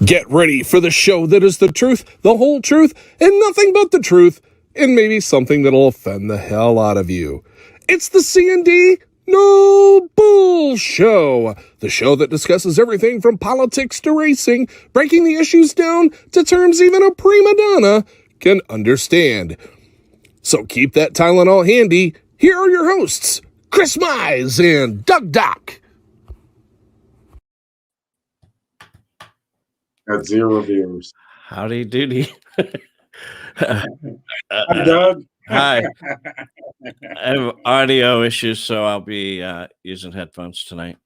Get ready for the show that is the truth, the whole truth, and nothing but the truth, and maybe something that'll offend the hell out of you. It's the C&D No Bull Show, the show that discusses everything from politics to racing, breaking the issues down to terms even a prima donna can understand. So keep that Tylenol handy. Here are your hosts, Chris Mize and Doug Doc. Got 0 viewers. Howdy doody. Hi, Doug. Hi. I have audio issues, so I'll be using headphones tonight.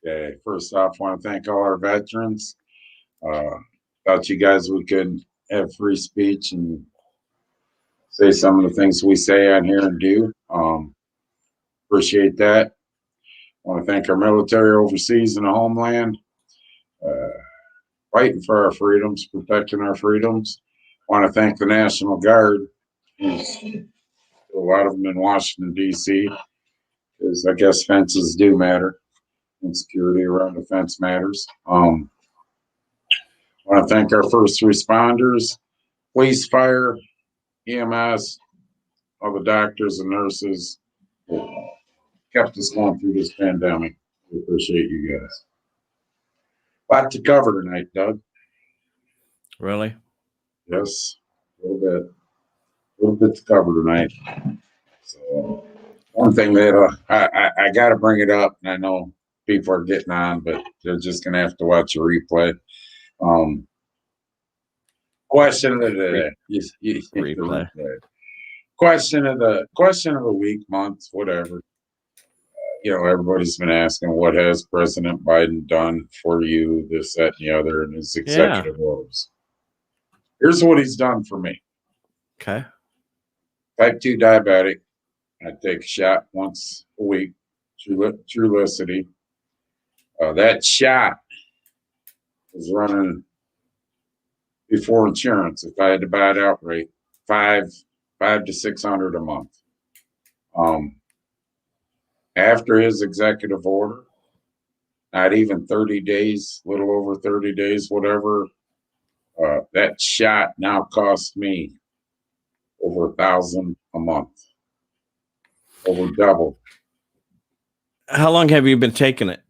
Okay, first off, I want to thank all our veterans. Thought you guys we could have free speech and say some of the things we say on here and do. Appreciate that. I want to thank our military overseas in the homeland. Fighting for our freedoms, protecting our freedoms. I want to thank the National Guard. A lot of them in Washington, D.C., because I guess fences do matter, and security around the fence matters. I want to thank our first responders, police, fire, EMS, all the doctors and nurses that kept us going through this pandemic. We appreciate you guys. Lot to cover tonight, Doug. Really? Yes, a little bit to cover tonight. So one thing that I got to bring it up, and I know people are getting on, but they're just gonna have to watch a replay. Question of the replay. Question of the week, month, whatever. You know, everybody's been asking, what has President Biden done for you, this, that, and the other, in his executive orders. Here's what he's done for me. Okay. Type 2 diabetic. I take a shot once a week, Trulicity. That shot was running before insurance. If I had to buy it outright, $500 to $600 a month. After his executive order, not even 30 days, little over 30 days, whatever, that shot now costs me over $1,000 a month, over double. How long have you been taking it?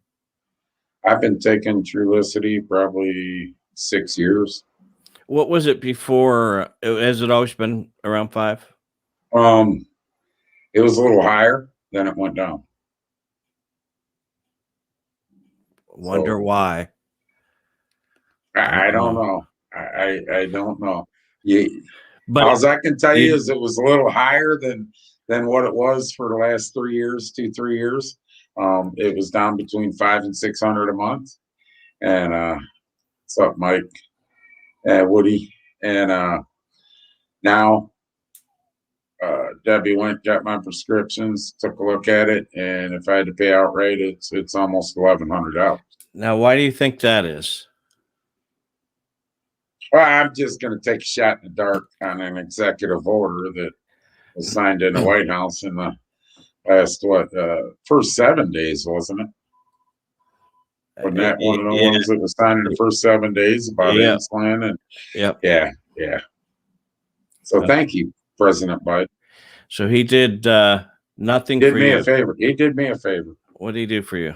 I've been taking Trulicity probably 6 years. What was it before? Has it always been around 5? It was a little higher, then it went down. Wonder why. I don't know. I don't know. But all I can tell you is it was a little higher than what it was for the last 3 years, 3 years. It was down between $500 and $600 a month. And what's up, Mike and Woody? And now Debbie got my prescriptions, took a look at it, and if I had to pay outright, it's almost $1,100. Now, why do you think that is? Well, I'm just going to take a shot in the dark on an executive order that was signed in the White House in the last, first 7 days, wasn't it? Wasn't that one of the ones that was signed in the first 7 days about insulin? And yeah. So thank you, President Biden. So he did nothing for you. He did me a favor. What did he do for you?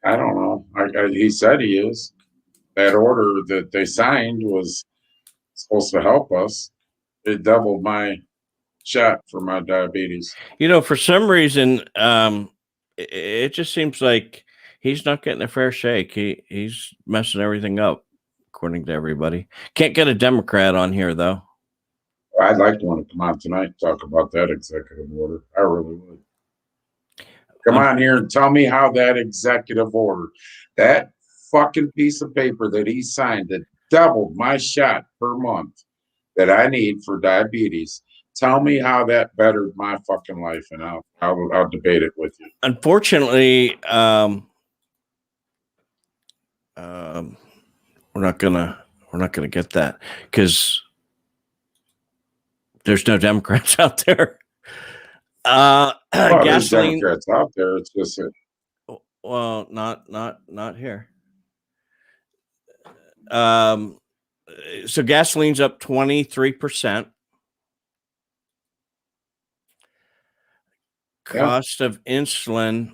I don't know. He said he is. That order that they signed was supposed to help us. It doubled my shot for my diabetes. You know, for some reason, it just seems like he's not getting a fair shake. He's messing everything up, according to everybody. Can't get a Democrat on here, though. I'd like to want to come on tonight and talk about that executive order. I really would. Come on here and tell me how that executive order, that fucking piece of paper that he signed that doubled my shot per month that I need for diabetes. Tell me how that bettered my fucking life, and I'll debate it with you. Unfortunately, we're not gonna get that because there's no Democrats out there. Gasoline Democrats out there. It's just well, not here. So gasoline's up 23%. Cost of insulin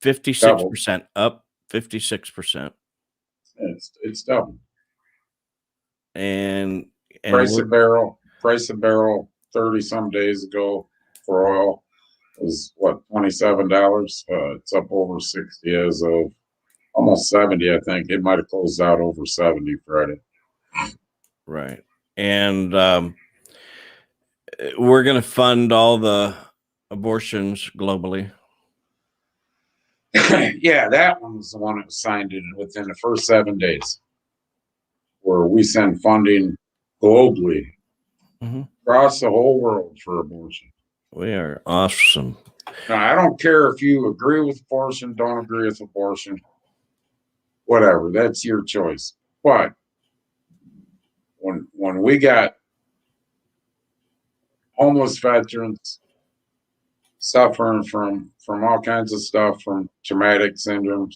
56% up 56%. It's double. And Price of barrel 30 some days ago for oil was what, $27. It's up over 60 as of almost 70. I think it might have closed out over 70 Friday. Right. And we're going to fund all the abortions globally. Yeah, that one was the one that was signed in within the first 7 days, where we send funding globally across the whole world for abortion. We are awesome. Now, I don't care if you agree with abortion, don't agree with abortion, whatever. That's your choice. But when we got homeless veterans suffering from all kinds of stuff, from traumatic syndromes,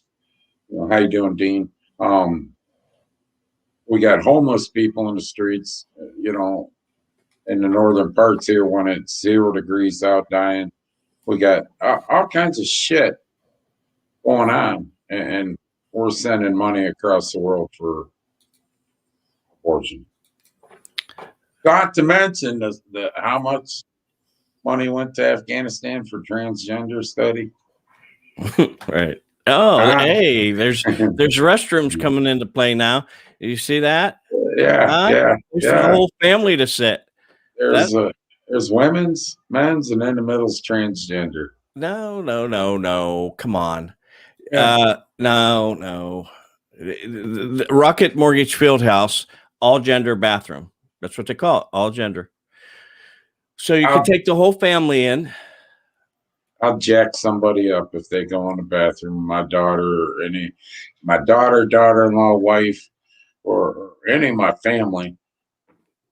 how you doing, Dean? We got homeless people in the streets, in the northern parts here when it's 0 degrees out, dying. We got all kinds of shit going on, and we're sending money across the world for abortion. Not to mention the how much money went to Afghanistan for transgender study. Right. Oh, hey, there's restrooms coming into play now. You see that? Yeah. For the whole family to sit. There's women's, men's, and in the middle's transgender. No. Come on. Yeah. No. The Rocket Mortgage Fieldhouse, all gender bathroom. That's what they call it, all gender. So you can take the whole family in. I'll jack somebody up if they go in the bathroom. My daughter, daughter-in-law, wife, or any of my family,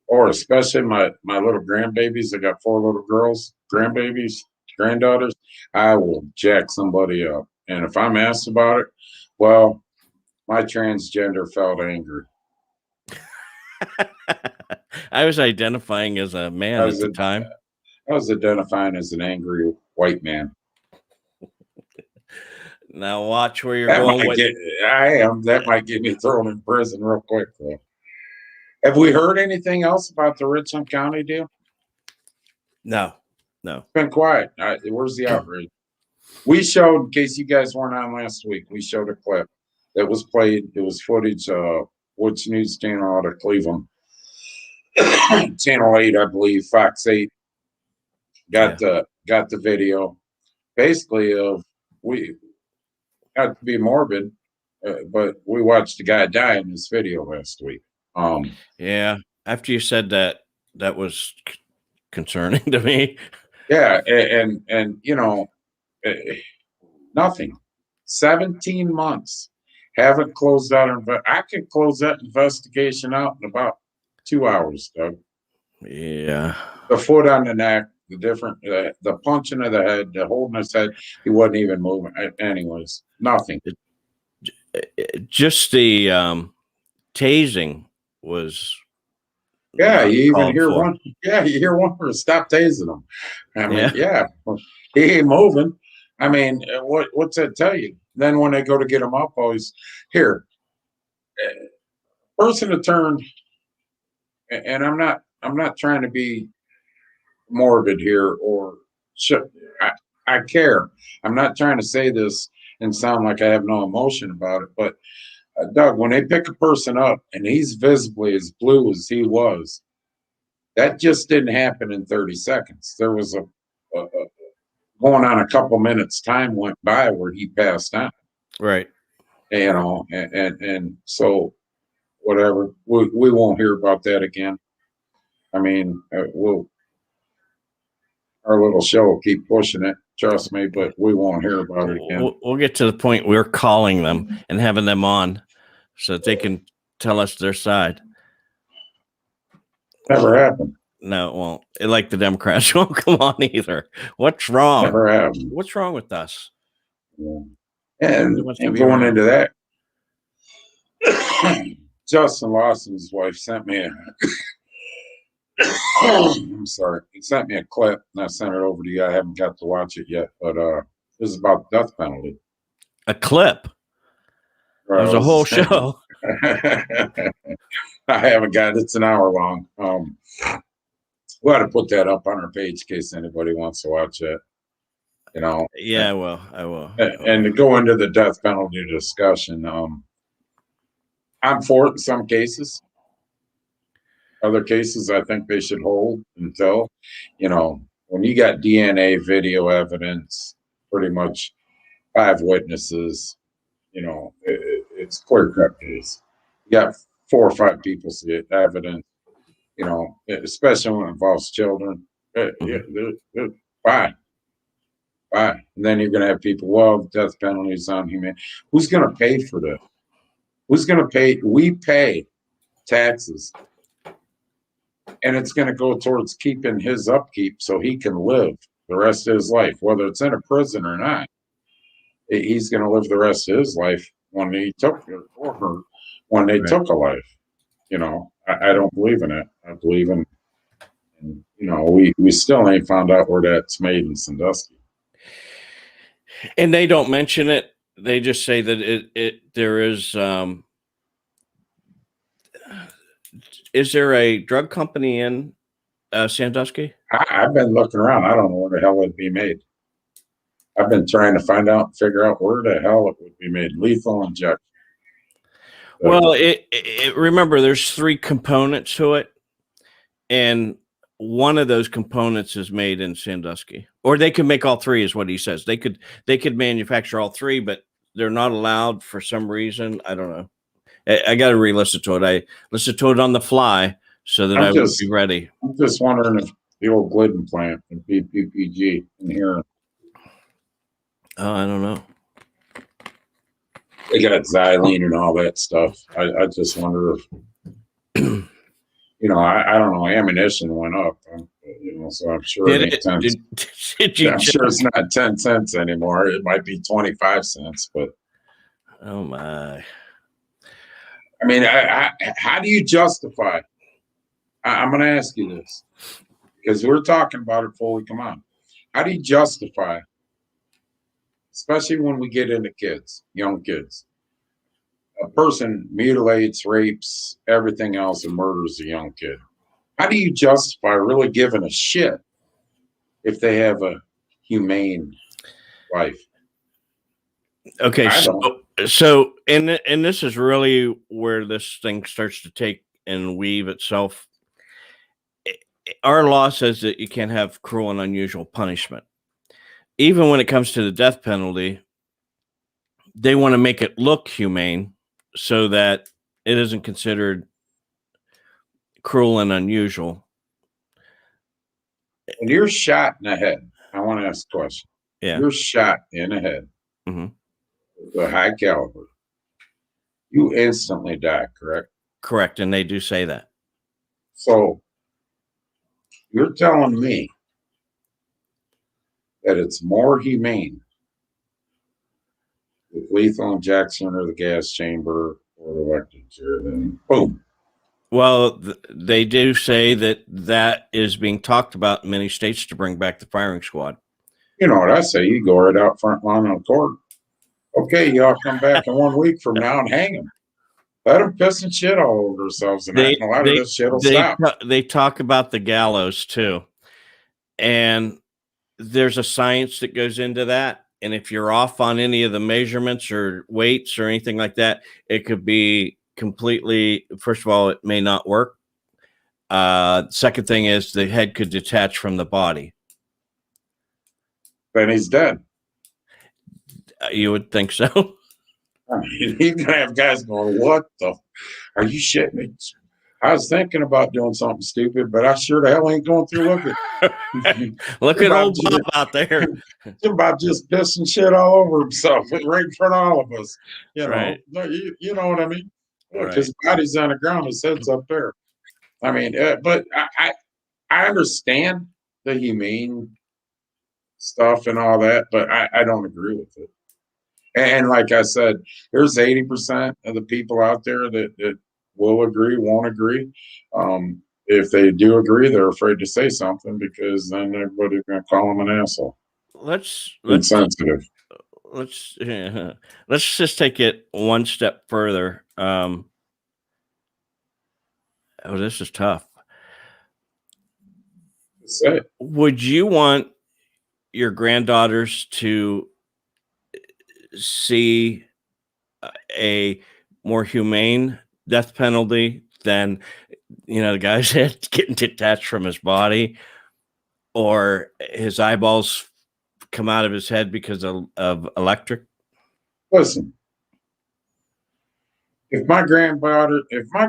or especially my little grandbabies. I got 4 little girls, granddaughters. I will jack somebody up. And if I'm asked about it, well, my transgender felt angry. I was identifying as a man at the time. I was identifying as an angry white man. Now watch where you're going. That might get me thrown in prison real quick, though. Have we heard anything else about the Richland County deal? No. It's been quiet. Where's the outrage? We showed, in case you guys weren't on last week, we showed a clip that was played. It was footage of which news channel out of Cleveland? Channel 8, I believe, Fox 8. Got the video, basically, of we not to be morbid, but we watched a guy die in this video last week. Yeah, after you said that was concerning to me. Yeah, and nothing. 17 months. Haven't closed out. I could close that investigation out in about 2 hours, Doug. Yeah. The foot on the neck, the punching of the head, the holding his head, he wasn't even moving. Anyways, nothing. Just the tasing was. Yeah, you hear one where stop tasing him. I mean, he ain't moving. I mean, what's that tell you? Then when they go to get him up, always here, person to turn. And I'm not trying to be morbid here, or I care. I'm not trying to say this and sound like I have no emotion about it, but Doug, when they pick a person up and he's visibly as blue as he was, that just didn't happen in 30 seconds. There was a going on a couple minutes, time went by where he passed out. Right. And so whatever, we won't hear about that again. I mean, our little show will keep pushing it, trust me, but we won't hear about it again. We'll get to the point we're calling them and having them on so that they can tell us their side. Never happened. No, it won't. Like the Democrats won't come on either. What's wrong? Never happened. What's wrong with us? Yeah. And going into that, Justin Lawson's wife sent me I'm sorry. He sent me a clip and I sent it over to you. I haven't got to watch it yet, but this is about the death penalty. A clip. It was a whole show. I haven't got it. It's an hour long. We'll have to put that up on our page in case anybody wants to watch it. You know. Yeah, I will. And to go into the death penalty discussion, I'm for it in some cases. Other cases, I think they should hold until, when you got DNA, video evidence, pretty much 5 witnesses, it's clear-cut case. You got 4 or 5 people see evidence, especially when it involves children. They're fine. And then you're going to have people, well, death penalty is inhumane. Who's going to pay for this? Who's going to pay? We pay taxes. And it's going to go towards keeping his upkeep so he can live the rest of his life, whether it's in a prison or not. He's going to live the rest of his life when he took or her, when they took a life. I don't believe in it. I believe in, we still ain't found out where that's made in Sandusky. And they don't mention it. They just say that there is there a drug company in Sandusky? I've been looking around. I don't know where the hell it'd be made. I've been trying to figure out where the hell it would be made. Lethal injection. Well, remember, there's 3 components to it, and one of those components is made in Sandusky, or they could make all 3, is what he says. They could manufacture all 3, but they're not allowed for some reason. I don't know. I got to re-listen to it. I listened to it on the fly so that I would be ready. I'm just wondering if the old Glidden plant and PPG in here. Oh, I don't know. They got xylene and all that stuff. I just wonder if, I don't know. Ammunition went up, so I'm sure it ain't 10. I'm sure it's not 10 cents anymore. It might be 25 cents, but. Oh my. I mean, how do you justify? I'm going to ask you this because we're talking about it fully. Come on. How do you justify, especially when we get into kids, young kids, a person mutilates, rapes, everything else, and murders a young kid? How do you justify really giving a shit if they have a humane life? Okay, so and this is really where this thing starts to take and weave itself. Our law says that you can't have cruel and unusual punishment. Even when it comes to the death penalty, they want to make it look humane so that it isn't considered cruel and unusual. When you're shot in the head, I want to ask a question. Yeah. You're shot in the head. Mm-hmm. The high caliber, you instantly die, correct? Correct, and they do say that. So you're telling me that it's more humane with lethal injection or the gas chamber or the electric chair than boom. Well, they do say that is being talked about in many states to bring back the firing squad. You know what I say? You go right out front line on the court. Okay, y'all come back in 1 week from now and hang them. Let them piss and shit all over themselves, and a lot of this shit will stop. They talk about the gallows too, and there's a science that goes into that. And if you're off on any of the measurements or weights or anything like that, it could be completely. First of all, it may not work. Second thing is the head could detach from the body. Then he's dead. You would think so. I mean, you're gonna have guys going, "What the? Are you shitting me?" I was thinking about doing something stupid, but I sure the hell ain't going through looking. Look at old Bob out there. About just pissing shit all over himself right in front of all of us. Right. You know what I mean? Look, Right. his body's on the ground, his head's up there. I mean, but I understand the humane stuff and all that, but I don't agree with it. And like I said, there's 80% of the people out there that will agree, won't agree. If they do agree, they're afraid to say something because then everybody's going to call them an asshole. Let's Insensitive. let's let's just take it one step further. Oh, this is tough. Say it. Would you want your granddaughters to see a more humane death penalty than, the guy's head getting detached from his body, or his eyeballs come out of his head because of electric? Listen, if my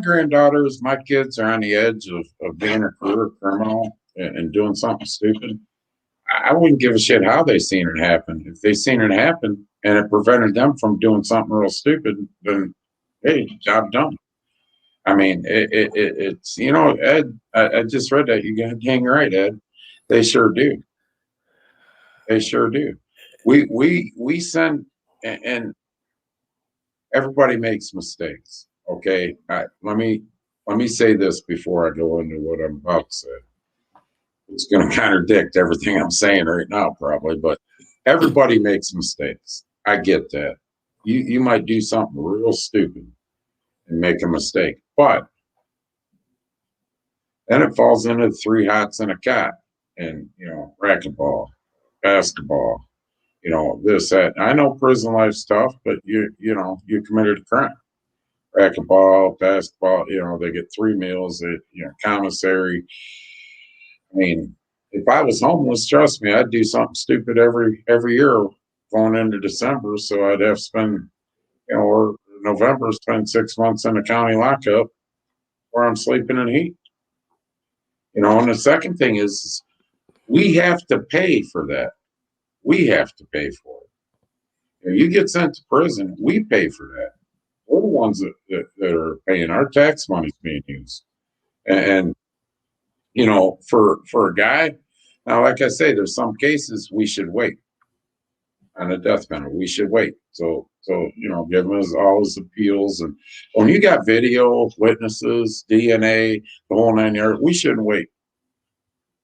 granddaughters, my kids are on the edge of being a career criminal and doing something stupid, I wouldn't give a shit how they seen it happen. If they seen it happen and it prevented them from doing something real stupid, then hey, job done. I mean, it's Ed. I just read that. You got dang right, Ed. They sure do. They sure do. We send and everybody makes mistakes. Okay, let me say this before I go into what I'm about to say. It's going to contradict everything I'm saying right now, probably, but everybody makes mistakes. I get that. You might do something real stupid and make a mistake, but then it falls into three hots and a cot, and racquetball, basketball, this, that. I know prison life's tough, but you committed a crime. Racquetball, basketball, they get 3 meals at commissary. I mean, if I was homeless, trust me, I'd do something stupid every year going into December. So I'd have to spend, or November, spend 6 months in a county lockup where I'm sleeping in heat. And the second thing is we have to pay for that. We have to pay for it. You get sent to prison, we pay for that. We're the ones that are paying. Our tax money's being used. And for a guy, now, like I say, there's some cases we should wait on the death penalty. We should wait. So give him all his appeals. And when you got video, witnesses, DNA, the whole 9 yards, we shouldn't wait.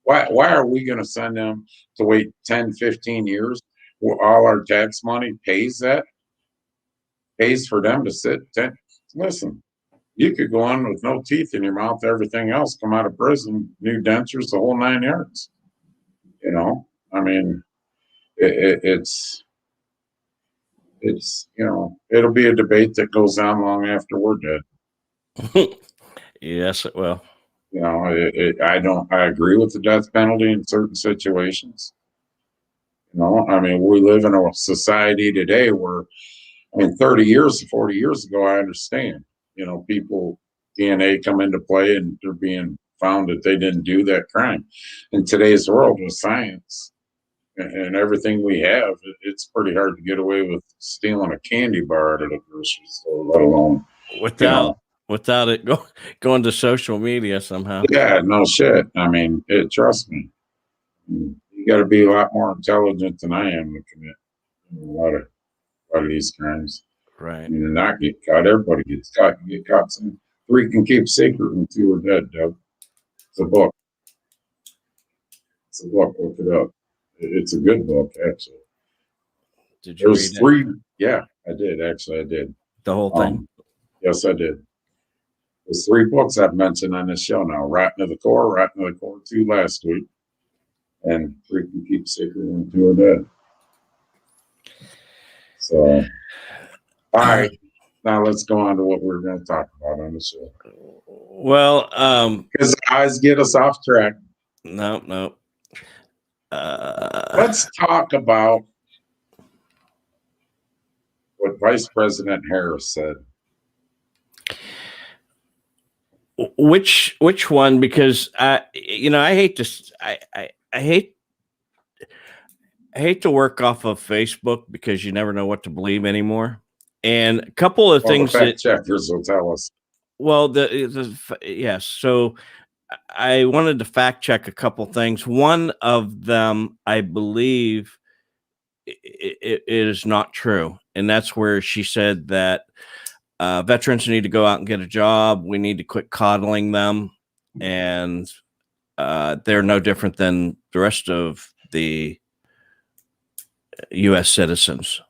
Why are we going to send them to wait 10, 15 years where all our tax money pays for them to sit? Listen, you could go on with no teeth in your mouth, everything else, come out of prison, new dentures, the whole 9 yards. I mean, it's it'll be a debate that goes on long after we're dead. Yes, it will. I agree with the death penalty in certain situations. I mean, we live in a society today where, 30 years, 40 years ago, I understand, people, DNA come into play and they're being found that they didn't do that crime. In today's world with science and everything we have, it's pretty hard to get away with stealing a candy bar at a grocery store, let alone without it going to social media somehow. Yeah, no shit. I mean, trust me, you got to be a lot more intelligent than I am to commit a lot of these crimes. Right. And not get caught. Everybody gets caught. You get caught. 3 can keep secret and 2 are dead, Doug. It's a book. Look it up. It's a good book, actually. Did you read it? 3. Yeah, I did. Actually, I did. The whole thing? Yes, I did. There's 3 books I've mentioned on this show now. Rotten to the Core 2 last week, and 3 Can Keep Secret and 2 are dead. So, all right. Now let's go on to what we're going to talk about on the show. Well, because eyes get us off track. No. Let's talk about what Vice President Harris said. Which one? Because I hate to I hate to work off of Facebook because you never know what to believe anymore. And a couple of things the fact checkers will tell us. Well, yes. So I wanted to fact check a couple things. One of them, I believe, it is not true, and that's where she said that veterans need to go out and get a job. We need to quit coddling them. And they're no different than the rest of the U.S. citizens,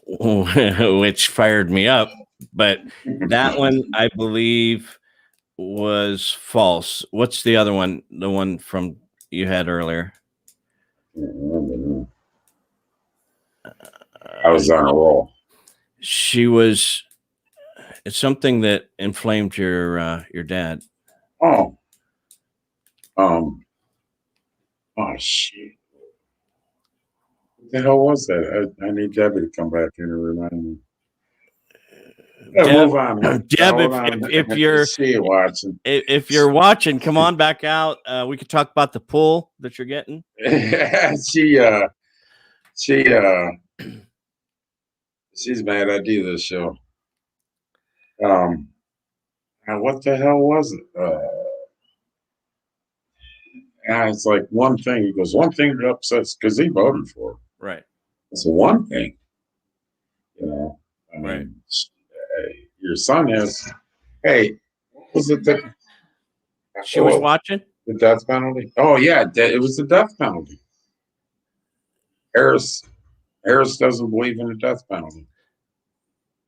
which fired me up. But that one, I believe, was false. What's the other one? The one from you had earlier? I was on a roll. She was. It's something that inflamed your dad. Oh. Oh shit. What the hell was that? I need Debbie to come back in and remind me. Yeah, move on. Deb, if you're watching, if you're watching, come on back out. We could talk about the pool that you're getting. She's mad I do this show. What the hell was it? It's like one thing. He goes, one thing that upsets, because he voted for it. Right. It's one thing. You know, I mean, right. Your son is, hey, what was it that she was watching? The death penalty? Oh, yeah, it was the death penalty. Harris doesn't believe in the death penalty.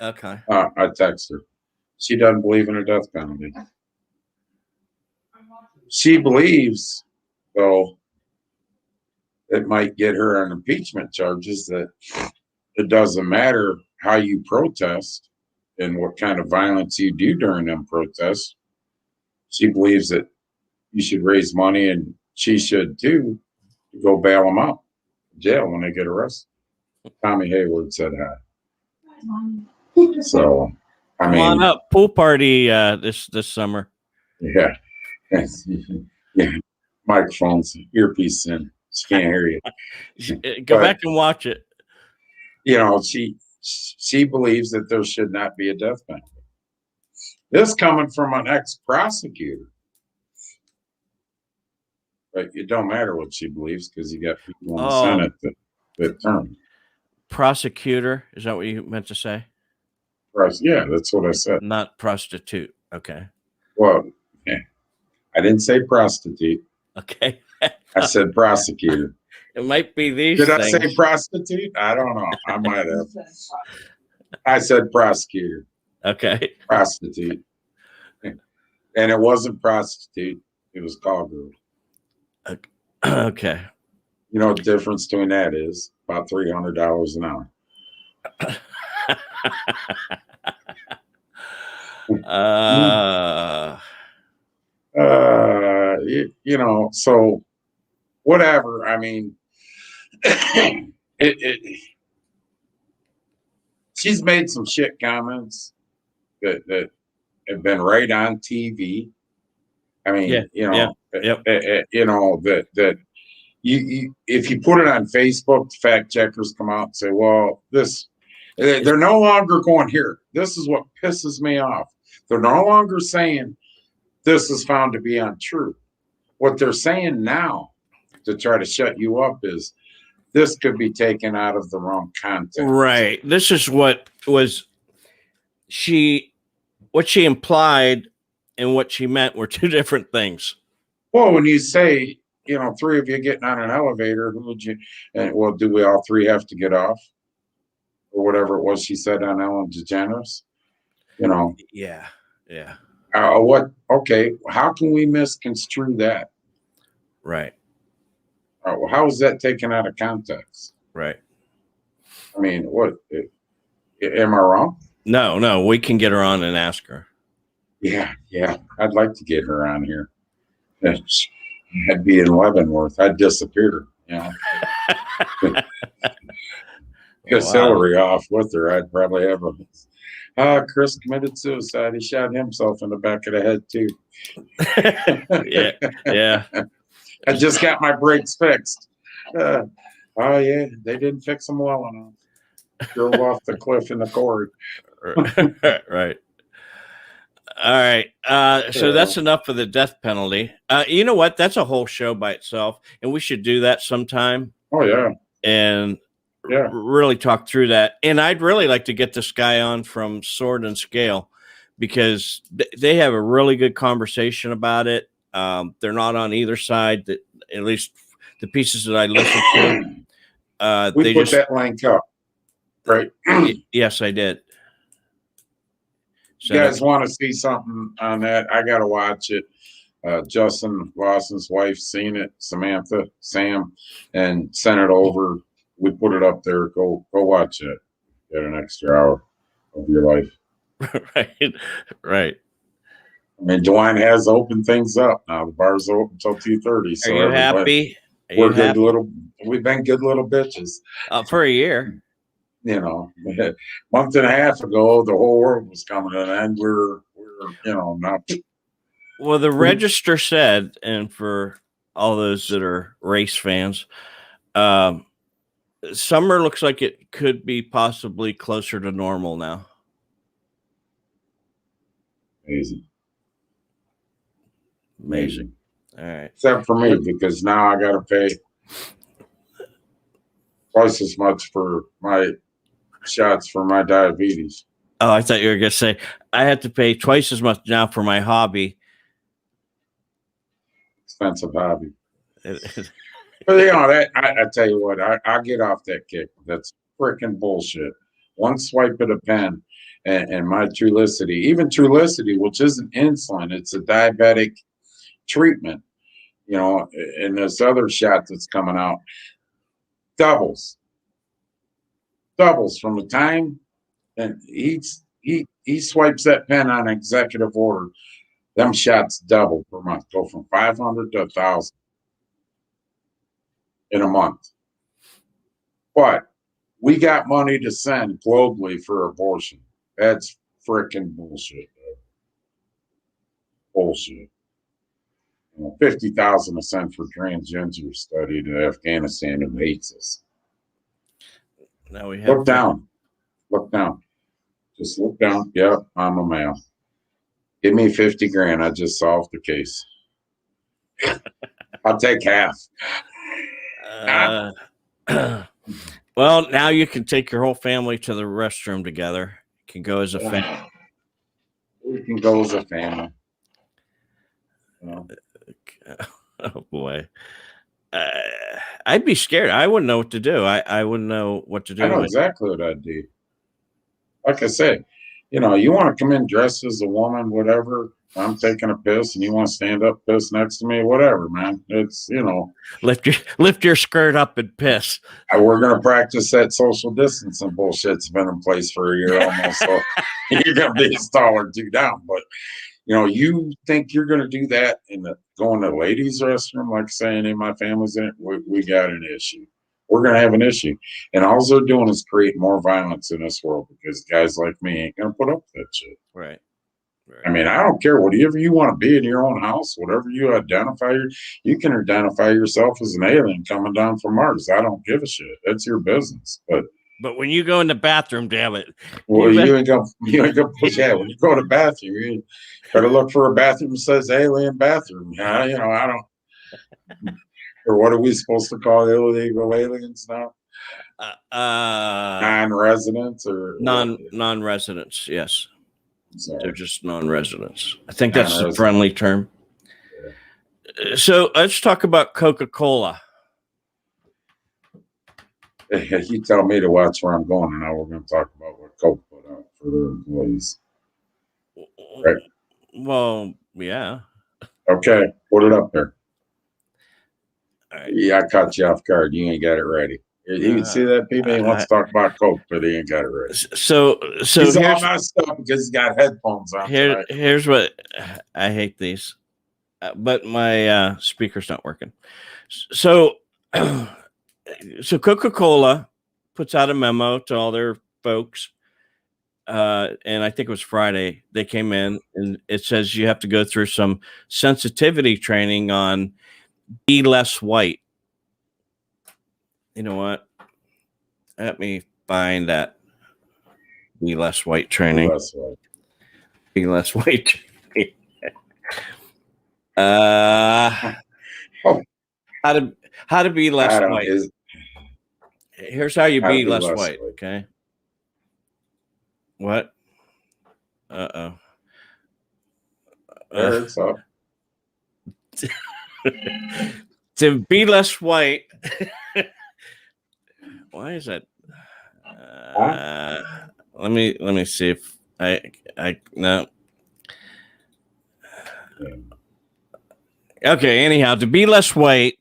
Okay. I text her. She doesn't believe in a death penalty. She believes, though, it might get her on impeachment charges, that it doesn't matter how you protest and what kind of violence you do during them protests. She believes that you should raise money, and she should too, to go bail them out of jail when they get arrested. Tommy Hayward said hi. So, I mean, come on up, pool party this summer. Yeah. Yeah. Microphones, earpiece in. She can't hear you. Go back and watch it. You know, she believes that there should not be a death penalty. This coming from an ex-prosecutor. But it don't matter what she believes, because you got people in the Senate that turn. Prosecutor, is that what you meant to say? Yeah, that's what I said. Not prostitute. Okay. Well, yeah. I didn't say prostitute. Okay. I said prosecutor. It might be these Did things. I say prostitute? I don't know. I might have. I said prosecutor. Okay. Prostitute. And it wasn't prostitute. It was call girl. Okay. You know what the difference between that is? About $300 an hour. You know, so whatever. I mean, she's made some shit comments that have been right on TV. I mean, you know, you know that you if you put it on Facebook, the fact checkers come out and say, well, they're no longer going here. This is what pisses me off. They're no longer saying this is found to be untrue. What they're saying now to try to shut you up is this could be taken out of the wrong context. Right. This is what she implied and what she meant were two different things. Well, when you say, you know, three of you getting on an elevator, who would you, well, do we all three have to get off? Or whatever it was she said on Ellen DeGeneres, you know? Yeah. Yeah. Okay. How can we misconstrue that? Right. Well, how is that taken out of context? Right. I mean, what? Am I wrong? No, we can get her on and ask her. Yeah. I'd like to get her on here. I'd be in Leavenworth. I'd disappear, you know. Because Hillary off with her, I'd probably have Chris committed suicide. He shot himself in the back of the head, too. Yeah. I just got my brakes fixed. Oh, yeah, they didn't fix them well enough. Drove off the cliff in the cord. Right. All right. So that's enough for the death penalty. You know what? That's a whole show by itself, and we should do that sometime. Oh, yeah. And really talk through that. And I'd really like to get this guy on from Sword and Scale, because they have a really good conversation about it. They're not on either side, that at least the pieces that I listened to. We put that link up, right? Yes, I did. You guys want to see something on that? I got to watch it. Justin Lawson's wife seen it, Samantha, Sam, and sent it over. We put it up there. Go watch it. Get an extra hour of your life. Right. I mean, DeWine has opened things up now. The bar's open until 2:30. So are you happy? We're good little. We've been good little bitches. For a year. You know, a month and a half ago, the whole world was coming to an end. We're not. Well, the Register said, and for all those that are race fans, summer looks like it could be possibly closer to normal now. Amazing. All right. Except for me, because now I got to pay twice as much for my shots for my diabetes. Oh, I thought you were going to say I have to pay twice as much now for my hobby. Expensive hobby. But that I tell you what, I get off that kick. That's freaking bullshit. One swipe of a pen and my Trulicity, even Trulicity, which isn't insulin, it's a diabetic treatment, and this other shot that's coming out doubles from the time, and he swipes that pen on executive order. Them shots double per month, go from 500 to 1,000 in a month. But we got money to send globally for abortion. That's freaking bullshit. Bullshit. 50,000 to send for transgender study to Afghanistan who hates us. Now we have look down. Just look down. Yep, I'm a male. Give me 50 grand. I just solved the case. I'll take half. Well, now you can take your whole family to the restroom together. You can go as a family. We can go as a family. Oh boy. I'd be scared. I wouldn't know what to do. I wouldn't know what to do. I know exactly what I'd do. Like I said, you want to come in dressed as a woman, whatever. I'm taking a piss and you want to stand up, piss next to me, whatever, man. It's, lift your skirt up and piss. We're going to practice that social distancing bullshit's been in place for a year almost. So you're going to be a stall or two down. But, you think you're going to do that going to the ladies' restroom, like saying in my family's in it, we got an issue. We're going to have an issue. And all they're doing is create more violence in this world because guys like me ain't going to put up with that shit. Right. I mean, I don't care whatever you want to be in your own house, whatever you identify, you can identify yourself as an alien coming down from Mars. I don't give a shit. That's your business. But when you go in the bathroom, damn it. Well, you ain't gonna push that. When you go to the bathroom, you better look for a bathroom that says alien bathroom. I don't. Or what are we supposed to call illegal aliens now? Non-residents or non-residents, yes. Sorry. They're just non-residents. I think that's the friendly term. Yeah. So let's talk about Coca-Cola. You tell me to watch where I'm going, and now we're going to talk about what Coke put out for their employees. Right? Well, yeah. Okay, put it up there. Right. Yeah, I caught you off guard. You ain't got it ready. You can see that people wants to talk about Coke, but he ain't got it ready. So he's all messed up because he's got headphones on. Here's what I hate these, but my speaker's not working. So Coca-Cola puts out a memo to all their folks, and I think it was Friday. They came in and it says you have to go through some sensitivity training on be less white. You know what? Let me find that be less white training. Be less white training. How to be less white. Here's how you How to be be less less white. white. Okay. What? Uh There, oh. it's up. To be less white. Why is that? Let me see if I no. Okay. Anyhow, to be less white,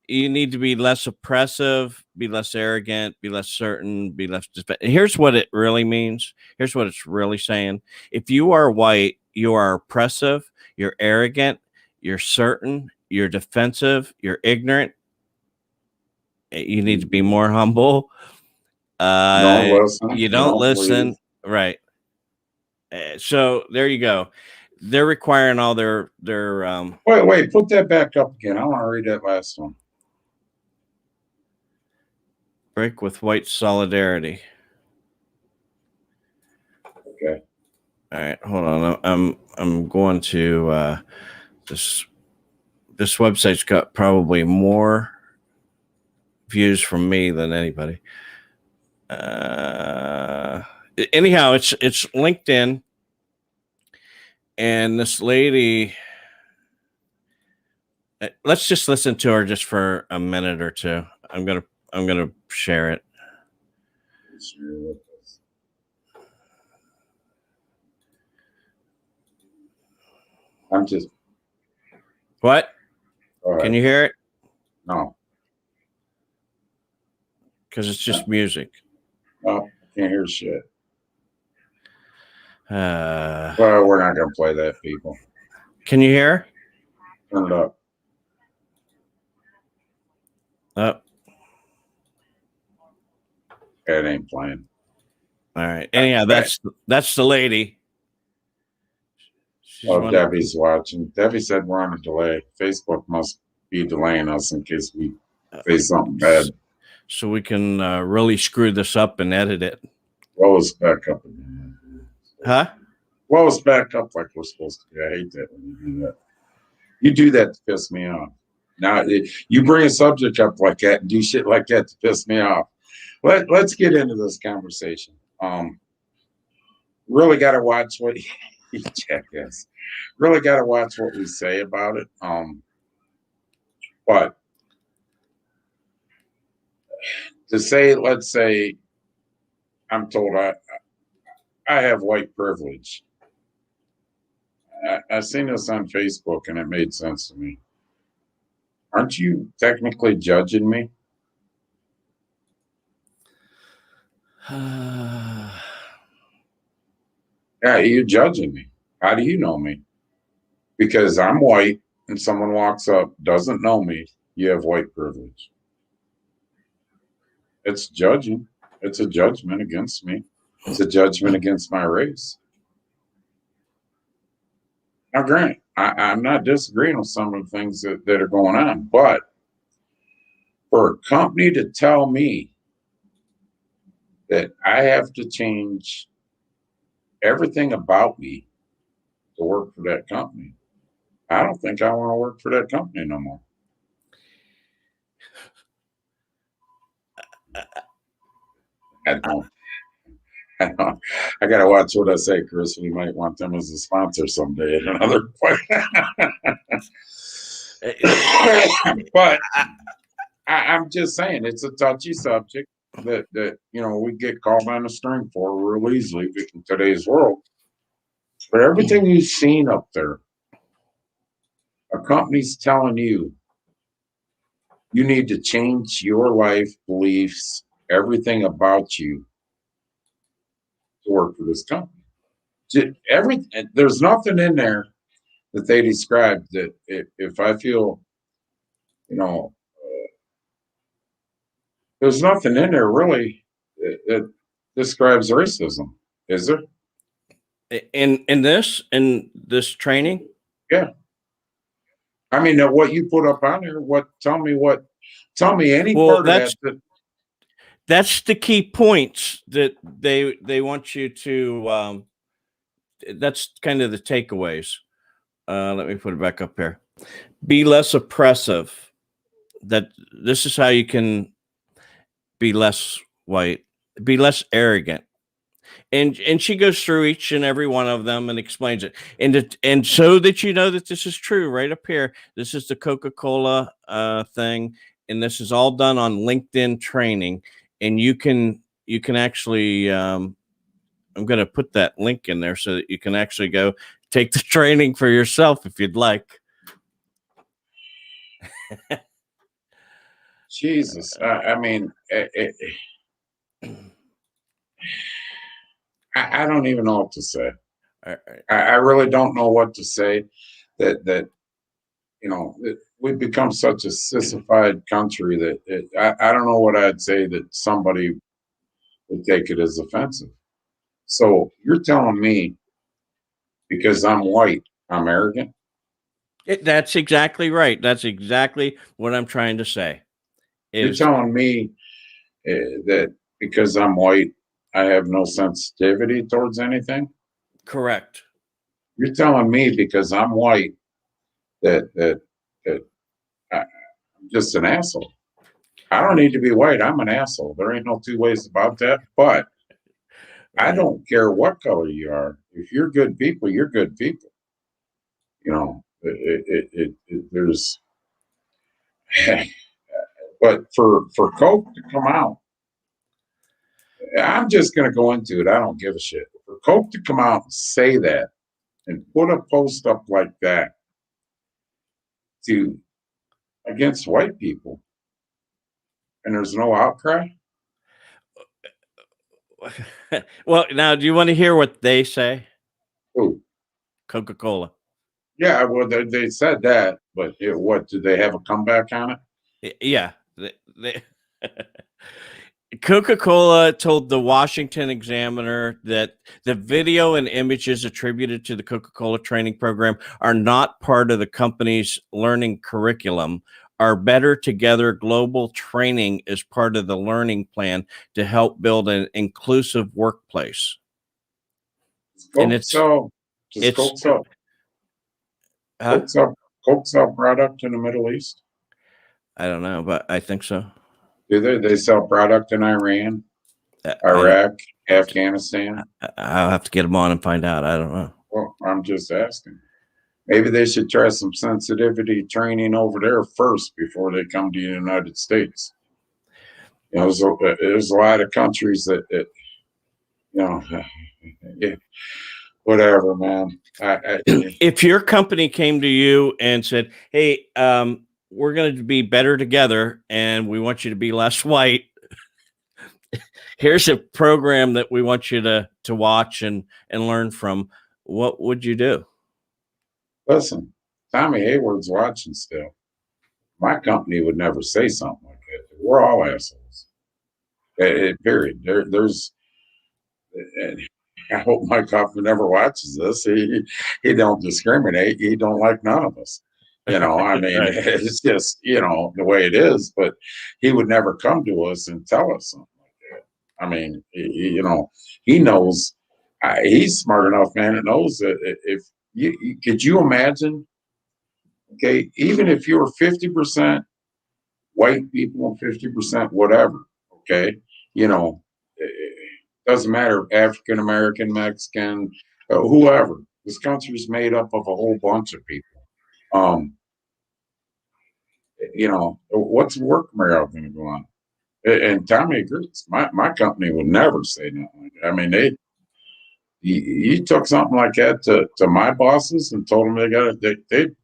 you need to be less oppressive, be less arrogant, be less certain, be less. Here's what it really means. Here's what it's really saying. If you are white, you are oppressive, you're arrogant, you're certain, you're defensive, you're ignorant. You need to be more humble. Don't listen. You You don't don't listen. leave. Right. So there you go. They're requiring all their Wait, put that back up again. I want to read that last one. break with white solidarity. Okay. All right, hold on. I'm going to this website's got probably more views from me than anybody. Anyhow, it's LinkedIn, and this lady. Let's just listen to her just for a minute or two. I'm gonna share it. I'm just. What? Go ahead. Can you hear it? No. Because it's just music. No, can't hear shit. Well, we're not gonna play that, people. Can you hear? Turn it up. Oh. It ain't playing. All right. Anyhow, that's the lady. Debbie's watching. Debbie said we're on a delay. Facebook must be delaying us in case we say something bad. So we can really screw this up and edit it. Roll us back up again. Huh? Roll us back up like we're supposed to be. I hate that when you do that. You do that to piss me off. Now, you bring a subject up like that and do shit like that to piss me off. Let's get into this conversation. Really got to watch what you jackass. Really got to watch what we say about it. But to say, let's say, I'm told I have white privilege. I seen this on Facebook and it made sense to me. Aren't you technically judging me? Yeah, you're judging me. How do you know me? Because I'm white and someone walks up, doesn't know me, you have white privilege. It's judging. It's a judgment against me. It's a judgment against my race. Now, granted, I'm not disagreeing with some of the things that are going on, but for a company to tell me that I have to change everything about me to work for that company, I don't think I want to work for that company no more. I don't. I got to watch what I say, Chris. We might want them as a sponsor someday at another point. But I'm just saying it's a touchy subject that we get called on a string for real easily in today's world. But everything you've seen up there, a company's telling you need to change your life, beliefs, everything about you to work for this company. There's nothing in there that they describe that if I feel, there's nothing in there really that describes racism, is there? In this training? Yeah. I mean, what you put up on there, tell me any part of that. That's the key points that they want you to, that's kind of the takeaways. Let me put it back up here. Be less oppressive. That this is how you can be less white, be less arrogant. And she goes through each and every one of them and explains it. And so that you know that this is true, right up here. This is the Coca-Cola thing, and this is all done on LinkedIn training. And you can actually I'm going to put that link in there so that you can actually go take the training for yourself if you'd like. Jesus, I mean, I don't even know what to say. I really don't know what to say. That we've become such a sissified country that I don't know what I'd say that somebody would take it as offensive. So you're telling me because I'm white, I'm arrogant? That's exactly right. That's exactly what I'm trying to say. You're telling me that because I'm white, I have no sensitivity towards anything? Correct. You're telling me because I'm white that I'm just an asshole. I don't need to be white. I'm an asshole. There ain't no two ways about that. But I don't care what color you are. If you're good people, you're good people. There's, but for Coke to come out, I'm just going to go into it. I don't give a shit. For Coke to come out and say that and put a post up like that against white people, and there's no outcry. Well, now, do you want to hear what they say? Ooh. Coca-Cola. Yeah, well, they said that, but what, did they have a comeback on it? Yeah. Coca-Cola told the Washington Examiner that the video and images attributed to the Coca-Cola training program are not part of the company's learning curriculum. Our Better Together global training is part of the learning plan to help build an inclusive workplace. And Coke sell product in the Middle East? I don't know, but I think so. Do they sell product in Iran, Iraq, Afghanistan? I'll have to get them on and find out. I don't know. Well, I'm just asking. Maybe they should try some sensitivity training over there first before they come to the United States. There's a lot of countries that yeah, whatever, man. If your company came to you and said, "Hey, we're going to be better together, and we want you to be less white. Here's a program that we want you to watch and learn from," what would you do? Listen, Tommy Hayward's watching still. My company would never say something like that. We're all assholes. Period. There's. I hope my company never watches this. He don't discriminate. He don't like none of us. I mean, right. It's just the way it is. But he would never come to us and tell us something like that. I mean, he knows. He's smart enough, man. It knows that if could you imagine? Okay, even if you were 50% white people and 50% whatever, okay, it doesn't matter, African American, Mexican, whoever. This country is made up of a whole bunch of people. What's the work morale going to go on? And Tommy agrees. My company would never say nothing like that. I mean, you took something like that to my bosses and told them they got it.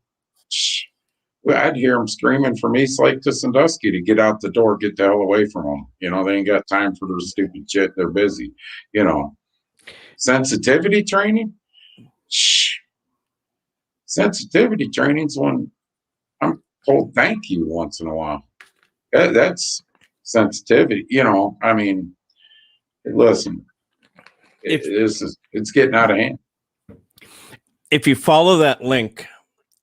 I'd hear them screaming from East Lake to Sandusky to get out the door, get the hell away from them. They ain't got time for their stupid shit. They're busy. Sensitivity training. Sensitivity training's when I'm told thank you once in a while. That's sensitivity. I mean, listen, it's getting out of hand. If you follow that link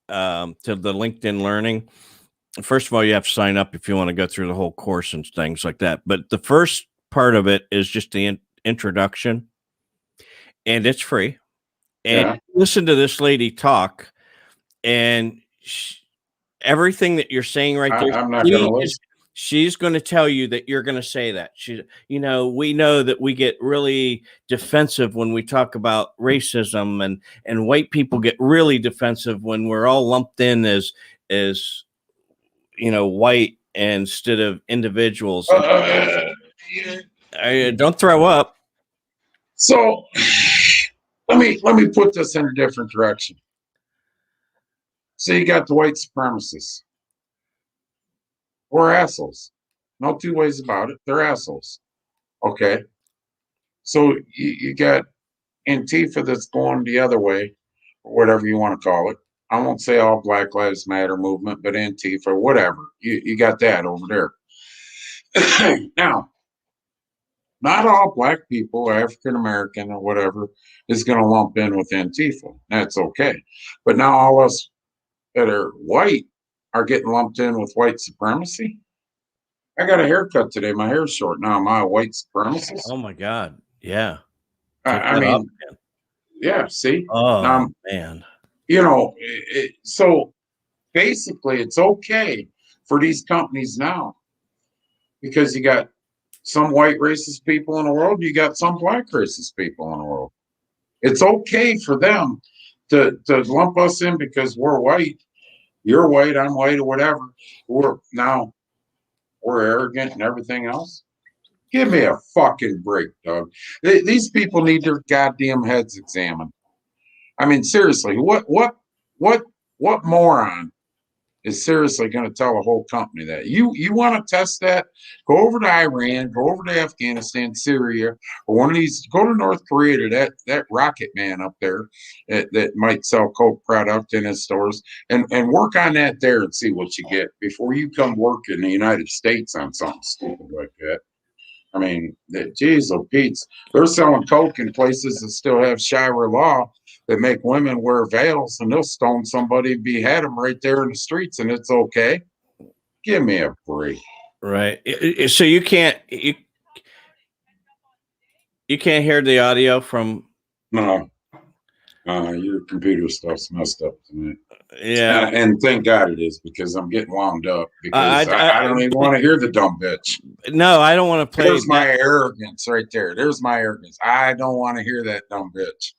to the LinkedIn Learning, first of all, you have to sign up if you want to go through the whole course and things like that. But the first part of it is just the introduction, and it's free. And listen to this lady talk, and everything that you're saying right there. I'm not going to listen. she's going to tell you that you're going to say that. We know that we get really defensive when we talk about racism, and white people get really defensive when we're all lumped in as white instead of individuals. Don't throw up. So let me put this in a different direction. So you got the white supremacists. We're assholes. No two ways about it. They're assholes. Okay. So you got Antifa that's going the other way, or whatever you want to call it. I won't say all Black Lives Matter movement, but Antifa, whatever. You got that over there. Now, not all black people, African American or whatever, is going to lump in with Antifa. That's okay. But now all us that are white are getting lumped in with white supremacy. I got a haircut today. My hair's short now. Am I a white supremacist? Oh my God. Yeah. I mean, yeah, see? Oh, man. So basically it's okay for these companies now because you got some white racist people in the world, you got some black racist people in the world. It's okay for them to lump us in because we're white. You're white, I'm white, or whatever. We're arrogant and everything else. Give me a fucking break, dog. These people need their goddamn heads examined. I mean, seriously, what moron is seriously going to tell a whole company that? You want to test that? Go over to Iran, go over to Afghanistan, Syria, or one of these. Go to North Korea to that rocket man up there that might sell Coke product in his stores, and work on that there and see what you get before you come work in the United States on something stupid like that. I mean, geez, oh Pete's, they're selling Coke in places that still have Shira law that make women wear veils, and they'll stone somebody and behead them right there in the streets, and it's okay. Give me a break. Right. So you can't hear the audio from. No, your computer stuff's messed up tonight. Yeah, and thank God it is, because I'm getting wound up because I don't even want to hear the dumb bitch. No, I don't want to play. There's my arrogance right there. There's my arrogance. I don't want to hear that dumb bitch.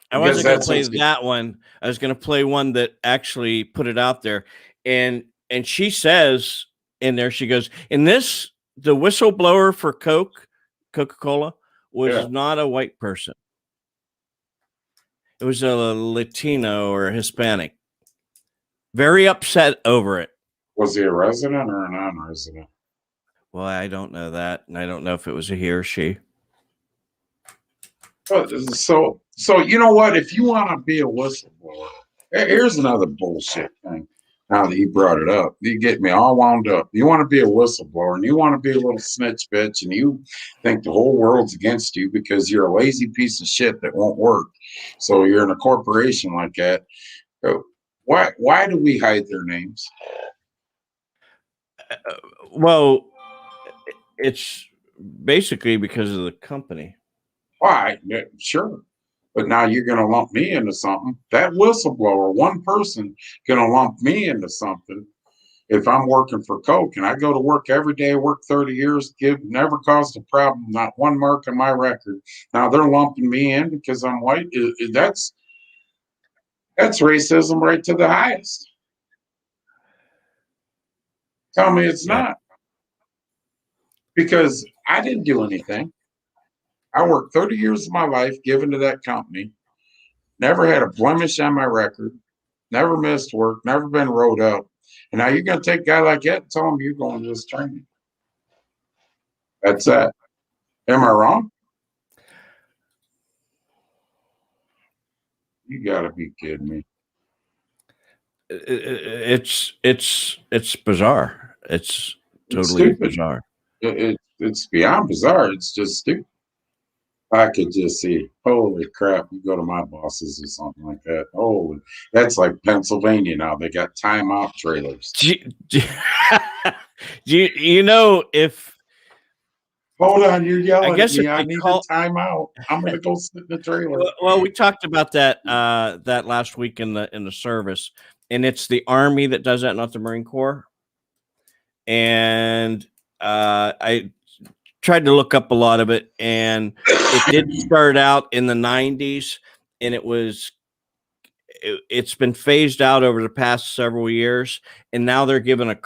I wasn't going to play that one. I was going to play one that actually put it out there, and she says in there, she goes, "In this, the whistleblower for Coca-Cola was not a white person. It was a Latino or a Hispanic. Very upset over it." Was he a resident or a non-resident? Well, I don't know that, and I don't know if it was a he or she. So you know what? If you want to be a whistleblower, here's another bullshit thing. Now that you brought it up, you get me all wound up. You want to be a whistleblower, and you want to be a little snitch bitch, and you think the whole world's against you because you're a lazy piece of shit that won't work. So you're in a corporation like that. Why do we hide their names? Well, it's basically because of the company. Why? Sure. But now you're going to lump me into something. That whistleblower, one person, going to lump me into something. If I'm working for Coke and I go to work every day, work 30 years, never caused a problem, not one mark on my record. Now they're lumping me in because I'm white. That's racism right to the highest. Tell me it's not. Because I didn't do anything. I worked 30 years of my life given to that company, never had a blemish on my record, never missed work, never been rode up. And now you're going to take a guy like that and tell him you're going to this training. That's that. Am I wrong? You got to be kidding me. It's bizarre. It's totally bizarre. It's beyond bizarre. It's just stupid. I could just see, holy crap, you go to my bosses or something like that. Holy, that's like Pennsylvania now. They got timeout trailers. If hold on, you're yelling at me. I need a timeout. I'm gonna go sit in the trailer. Well, we talked about that that last week in the service, and it's the Army that does that, not the Marine Corps. and I tried to look up a lot of it, and it did start out in the 90s, and it's been phased out over the past several years, and now they're given a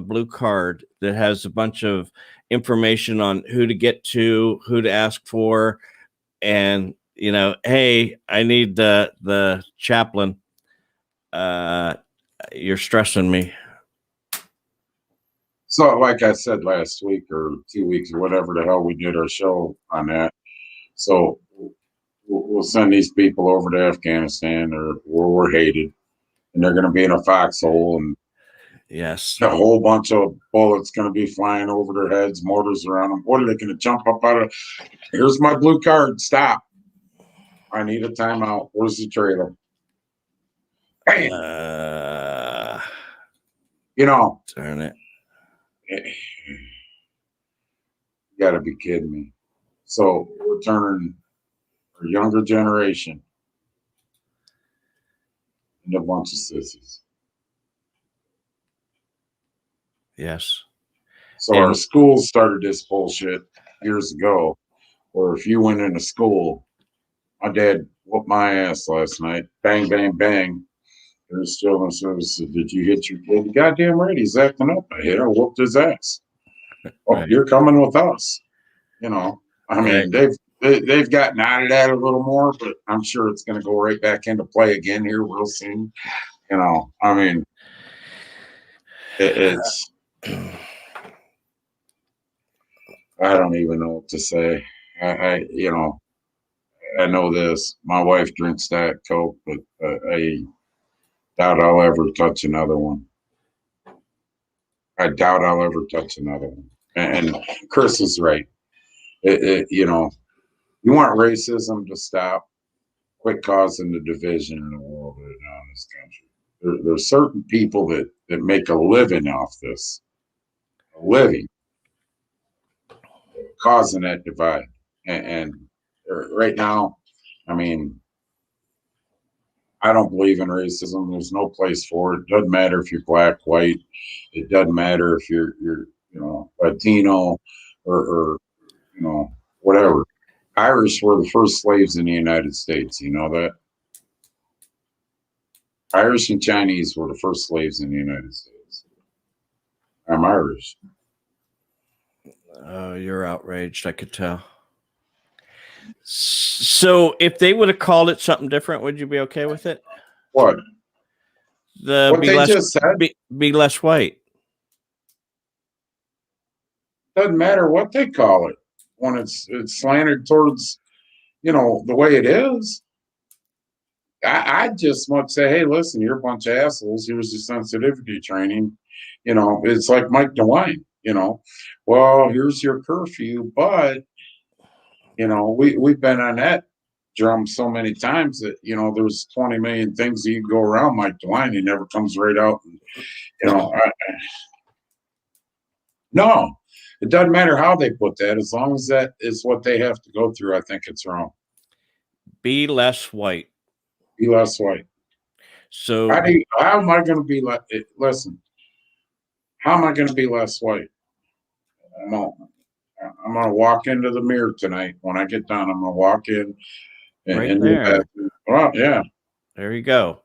blue card that has a bunch of information on who to get to, who to ask for, and hey, I need the chaplain. You're stressing me. So, like I said last week or 2 weeks or whatever the hell we did our show on that. So we'll send these people over to Afghanistan or where we're hated, and they're going to be in a foxhole, and Yes, a whole bunch of bullets going to be flying over their heads, mortars around them. What are they going to jump up out of? Here's my blue card. Stop. I need a timeout. Where's the trailer? Bam. Darn it. You got to be kidding me. So we're turning our younger generation into a bunch of sissies. Yes. So our schools started this bullshit years ago, where if you went into school, my dad whooped my ass last night. Bang, bang, bang. There's children's services. Did you hit your kid? Goddamn right, he's acting up. I hit him, whooped his ass. Oh, Right. You're coming with us. I mean, they've gotten out of that a little more, but I'm sure it's going to go right back into play again here real soon. I mean, it's. I don't even know what to say. I know this. My wife drinks Diet Coke, but I doubt I'll ever touch another one. I doubt I'll ever touch another one. And Chris is right. You want racism to stop. Quit causing the division in the world right now in this country. There's certain people that make a living off this, a living, causing that divide. And right now, I mean, I don't believe in racism. There's no place for it. It doesn't matter if you're black, white. It doesn't matter if you're Latino or whatever. Irish were the first slaves in the United States. You know that? Irish and Chinese were the first slaves in the United States. I'm Irish. Oh, you're outraged. I could tell. So if they would have called it something different, would you be okay with it? What? What Be they less, just said? be less white. Doesn't matter what they call it when it's slanted towards, the way it is. I just want to say, hey, listen, you're a bunch of assholes. Here's the sensitivity training. It's like Mike DeWine, well, here's your curfew, but we've been on that drum so many times that there's 20 million things that you go around Mike DeWine. He never comes right out. And, no, it doesn't matter how they put that. As long as that is what they have to go through, I think it's wrong. Be less white. Be less white. So how am I going to be like? Listen, how am I going to be less white? I'm going to walk into the mirror tonight. When I get done, I'm going to walk in right there. Well, yeah. There you go.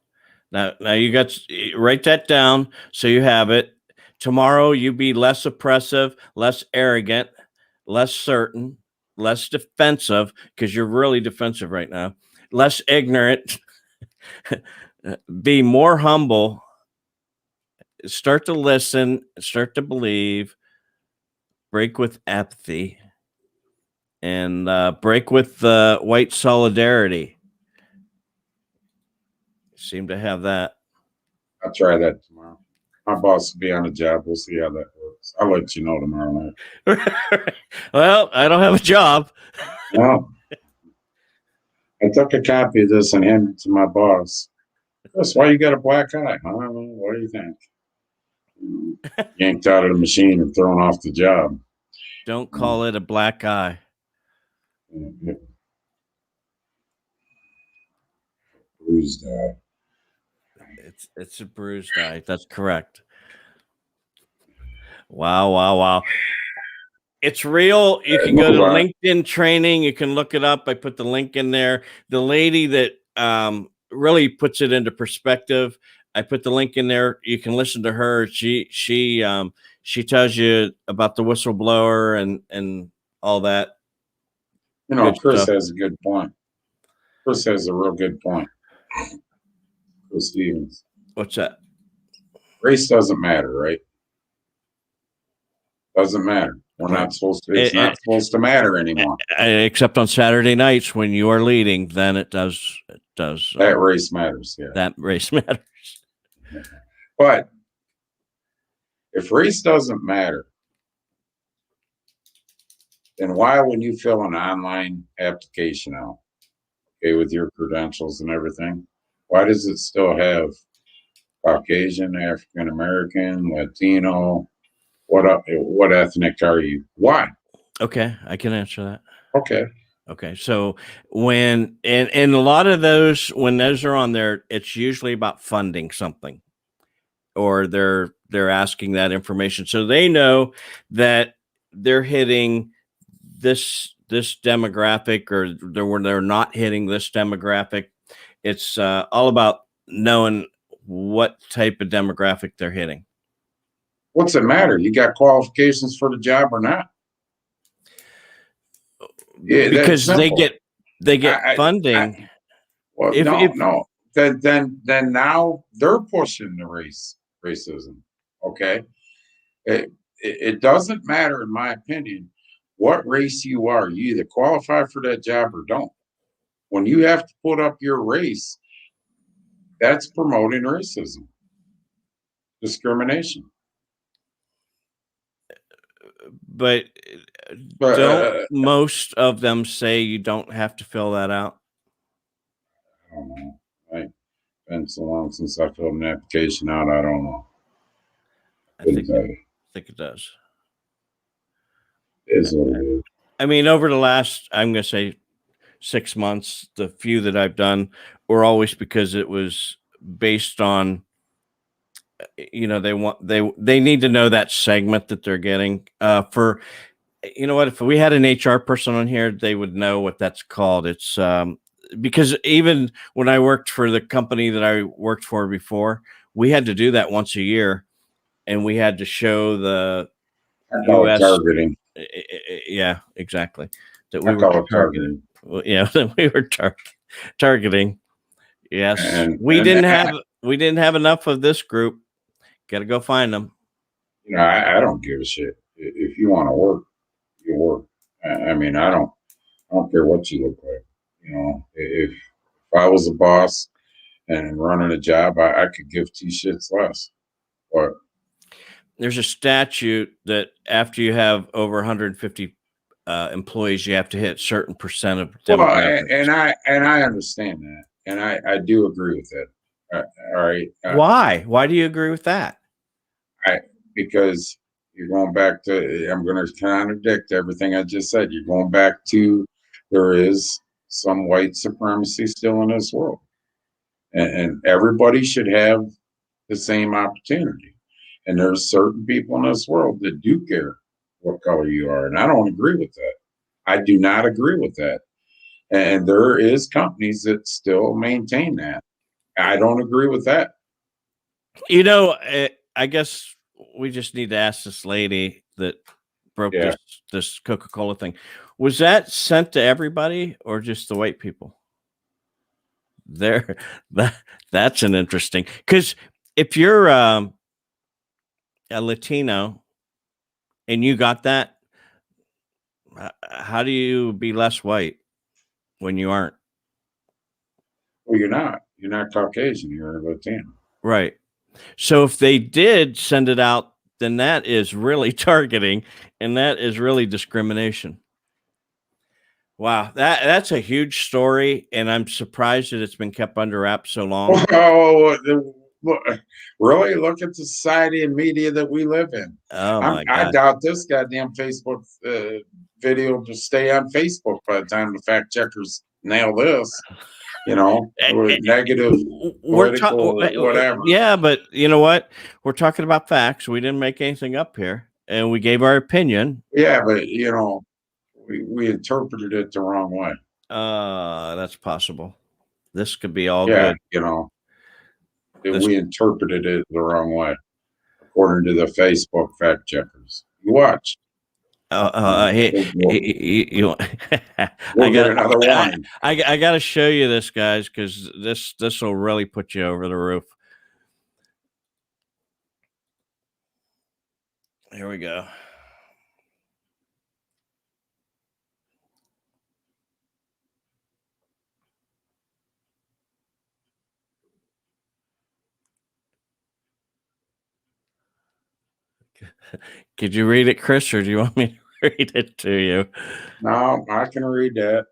Now you got write that down so you have it. Tomorrow you be less oppressive, less arrogant, less certain, less defensive, because you're really defensive right now. Less ignorant. Be more humble. Start to listen. Start to believe. Break with apathy. And break with white solidarity. Seem to have that. I'll try that tomorrow. My boss will be on the job. We'll see how that works. I'll let you know tomorrow night. Well, I don't have a job. Well, I took a copy of this and handed it to my boss. Chris, why you got a black eye? I don't know. What do you think? Yanked out of the machine and thrown off the job. Don't call it a black eye. Bruised eye. It's a bruised eye. That's correct. Wow. It's real. You can go to Move on. LinkedIn training. You can look it up. I put the link in there. The lady that really puts it into perspective, I put the link in there. You can listen to her. She tells you about the whistleblower and all that good Chris stuff. has a good point. Chris has a real good point. Chris Stevens. What's that? Race doesn't matter, right? Doesn't matter. We're not supposed to. It's not supposed to matter anymore. Except on Saturday nights when you are leading, then it does. It does. That race matters. Yeah. That race matters. But if race doesn't matter, then why, when you fill an online application out, okay, with your credentials and everything, why does it still have Caucasian, African American, Latino? What ethnic are you? Why? Okay, I can answer that. Okay. So when and a lot of those, when those are on there, it's usually about funding something, or they're asking that information, so they know that they're hitting this demographic, or they're not hitting this demographic. It's all about knowing what type of demographic they're hitting. What's it matter? You got qualifications for the job or not? Yeah, because they get funding. No. Then now they're pushing the racism. Okay, it doesn't matter, in my opinion, what race you are. You either qualify for that job or don't. When you have to put up your race, that's promoting racism, discrimination. But don't most of them say you don't have to fill that out? I don't know. It's been so long since I filled an application out. I don't know. I think it does. It is what it is. I mean, over the last, I'm going to say 6 months, the few that I've done were always because it was based on, they need to know that segment that they're getting for, if we had an HR person on here, they would know what that's called. It's because even when I worked for the company that I worked for before, we had to do that once a year, and we had to show the U.S. targeting. Yeah, exactly. That we were targeting. Well, yeah, that we were targeting. Yes, we didn't have enough of this group. Got to go find them. I don't give a shit. If you want to work, you work. I mean, I don't care what you look like. If I was a boss and running a job, I could give 2 shits less. But there's a statute that after you have over 150 employees, you have to hit certain percent of demographics. Well, and I understand that, and I do agree with that. All right. Why do you agree with that? Because you're going back to, I'm going to contradict everything I just said. You're going back to, there is some white supremacy still in this world, and everybody should have the same opportunity. And there's certain people in this world that do care what color you are, and I don't agree with that. I do not agree with that. And there is companies that still maintain that. I don't agree with that. I guess we just need to ask this lady that broke this Coca-Cola thing. Was that sent to everybody or just the white people? That's an interesting, because if you're a Latino and you got that, how do you be less white when you aren't? Well, you're not Caucasian, you're Latino. Right. So if they did send it out, then that is really targeting, and that is really discrimination. Wow, that's a huge story, and I'm surprised that it's been kept under wraps so long. Oh, really? Look at the society and media that we live in. Oh my God. I doubt this goddamn Facebook video to stay on Facebook by the time the fact checkers nail this. Negative, political, whatever. Yeah, but you know what? We're talking about facts. We didn't make anything up here. and we gave our opinion. Yeah, but we interpreted it the wrong way. That's possible. This could be all Yeah, good. we interpreted it the wrong way, according to the Facebook fact checkers. You watch. You, We'll get another warning. I got to show you this, guys, because this will really put you over the roof. Here we go. Could you read it, Chris, or do you want me to read it to you? No, I can read that.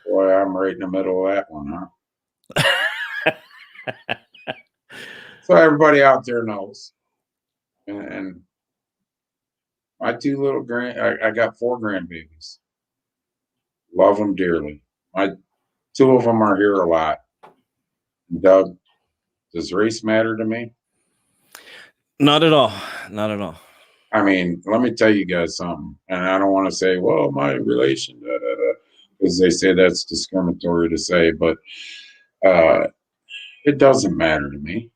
Boy, I'm right in the middle of that one, huh? So everybody out there knows. And my two little I got 4 grandbabies. Love them dearly. My 2 of them are here a lot. Doug, does race matter to me? Not at all. Not at all. I mean, let me tell you guys something. And I don't want to say, well, my relation, because they say that's discriminatory to say, but it doesn't matter to me.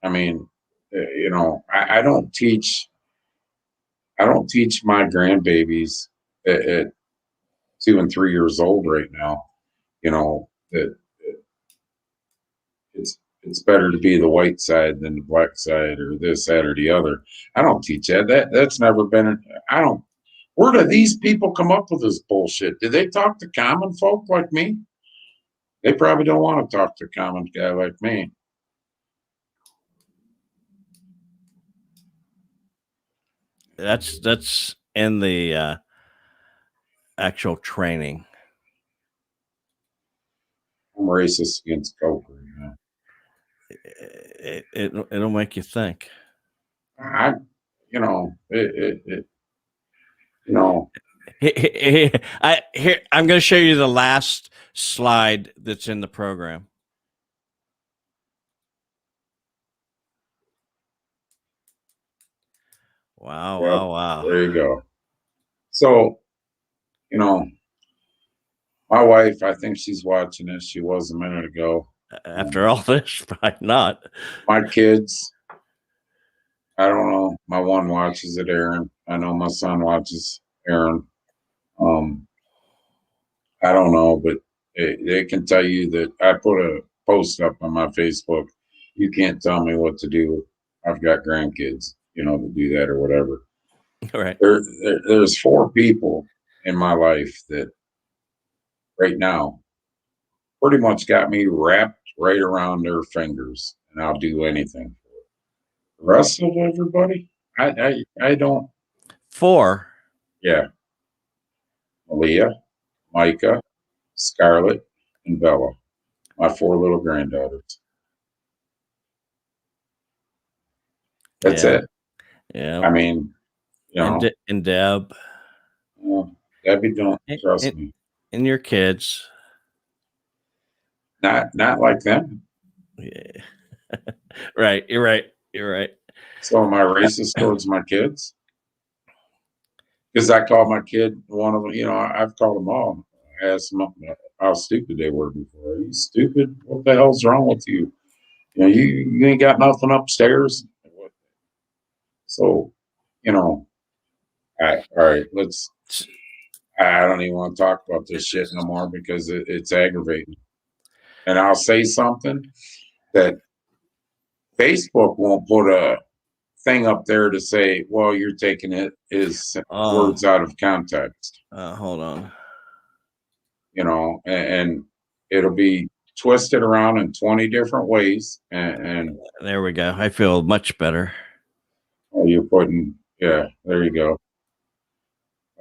I mean, I don't teach my grandbabies at 2 and 3 years old right now, that it's better to be the white side than the black side or this, that, or the other. I don't teach that. That's never been. Where do these people come up with this bullshit? Do they talk to common folk like me? They probably don't want to talk to a common guy like me. That's in the actual training. I'm racist against Coke. It'll make you think. I'm going to show you the last slide that's in the program. Wow, yep, wow. There you go. So, my wife, I think she's watching this. She was a minute ago. After all this, probably not. My kids, I don't know. My one watches it, Aaron. I know my son watches Aaron. I don't know, but they can tell you that I put a post up on my Facebook. You can't tell me what to do. I've got grandkids, to do that or whatever. All right. There's 4 people in my life that right now pretty much got me wrapped right around their fingers, and I'll do anything for it. The rest of everybody, I don't. 4. Yeah. Malia, Micah, Scarlett, and Bella, my 4 little granddaughters. That's it. Yeah. I mean, and Deb. Debbie, don't trust me. And your kids. Not like them. Yeah. Right. You're right. So am I racist towards my kids? Because I called my kid one of them. I've called them all. I asked them how stupid they were before. Are you stupid? What the hell's wrong with you? You ain't got nothing upstairs. So, all right, I don't even want to talk about this shit no more because it's aggravating. And I'll say something that Facebook won't put a thing up there to say, well, you're taking it as words out of context. Hold on. And it'll be twisted around in 20 different ways. And there we go. I feel much better. Oh, you're putting, yeah, there you go.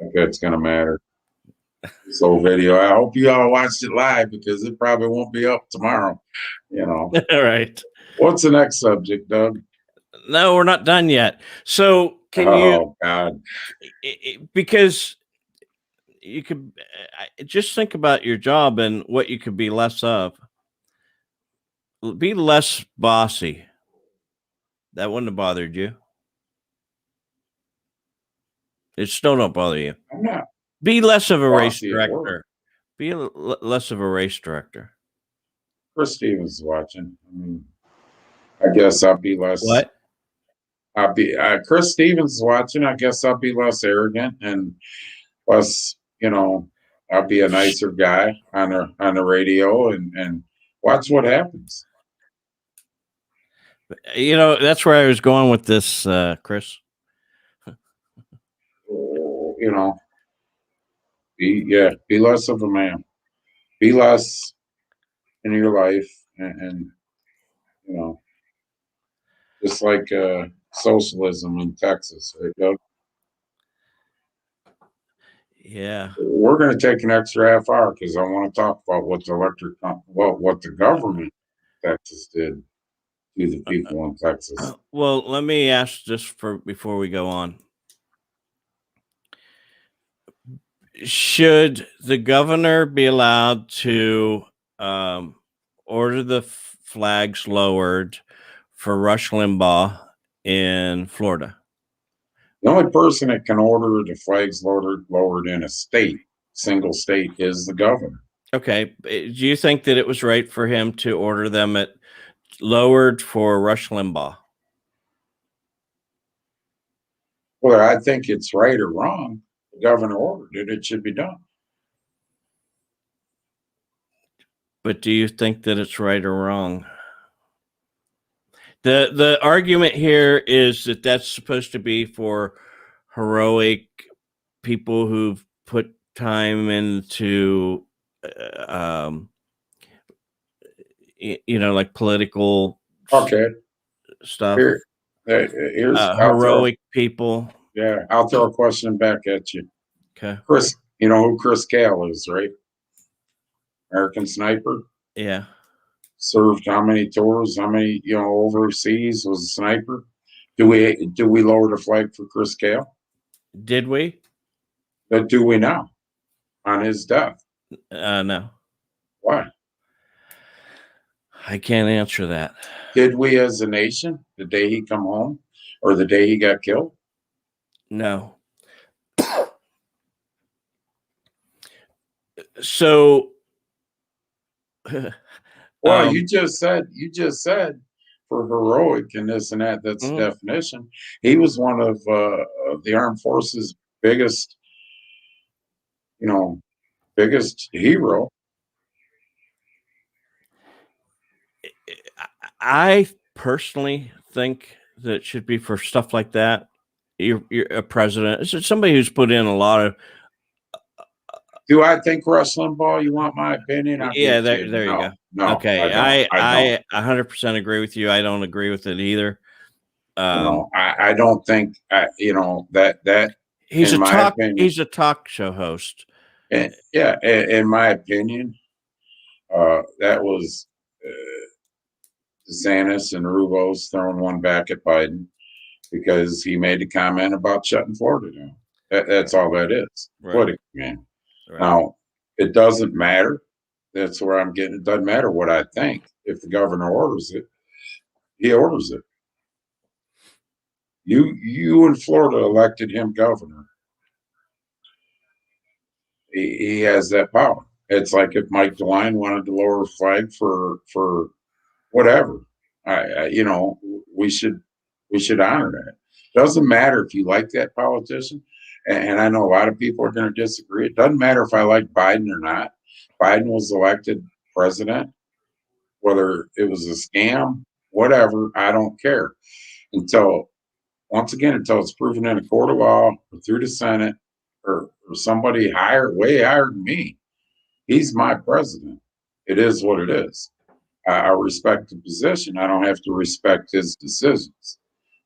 Like that's going to matter. This whole video, I hope you all watched it live because it probably won't be up tomorrow. All right. What's the next subject, Doug? No, we're not done yet. So can you? Oh, God. Because you could just think about your job and what you could be less of. Be less bossy. That wouldn't have bothered you. It still don't bother you. I'm not Be less of a race bossy at work. director. Be less of a race director. Chris Stevens is watching. I mean, I guess I'll be less. What? I'll be Chris Stevens is watching. I guess I'll be less arrogant and less, I'll be a nicer guy on the radio and watch what happens. That's where I was going with this, Chris. Be less of a man. Be less in your life, and just like socialism in Texas, right, Doug? Yeah. We're going to take an extra half hour because I want to talk about what the government of Texas did to the people in Texas. Well, let me ask just before we go on. Should the governor be allowed to order the flags lowered for Rush Limbaugh in Florida? The only person that can order the flags lowered in a single state, is the governor. Okay. Do you think that it was right for him to order them lowered for Rush Limbaugh? Whether I think it's right or wrong, the governor ordered it. It should be done. But do you think that it's right or wrong? The argument here is that that's supposed to be for heroic people who've put time into, like political stuff. Here's heroic people. Yeah, I'll throw a question back at you. Okay. Chris, you know who Chris Cale is, right? American sniper. Yeah. Served how many tours? How many, overseas? Was a sniper. Do we lower the flag for Chris Cale? Did we? But do we now? On his death? No. Why? I can't answer that. Did we as a nation the day he come home or the day he got killed? No. So well, you just said for heroic and this and that, that's the definition. He was one of the armed forces biggest hero. I personally think that it should be for stuff like that. You're a president. It's somebody who's put in a lot of. Do I think Rush Limbaugh? You want my opinion? Yeah, there you go. No, okay, I 100% agree with you. I don't agree with it either. I don't think that he's a talk show host. And, in my opinion, that was DeSantis and Rubos throwing one back at Biden because he made a comment about shutting Florida down. That's all that is. Right. Political, man. Right. Now, it doesn't matter. That's where I'm getting. It doesn't matter what I think. If the governor orders it, he orders it. You in Florida elected him governor. He has that power. It's like if Mike DeWine wanted to lower a flag for whatever, we should honor that. Doesn't matter if you like that politician, and I know a lot of people are going to disagree. It doesn't matter if I like Biden or not. Biden was elected president, whether it was a scam, whatever. I don't care until it's proven in a court of law or through the Senate or somebody way higher than me. He's my president. It is what it is. I respect the position. I don't have to respect his decisions.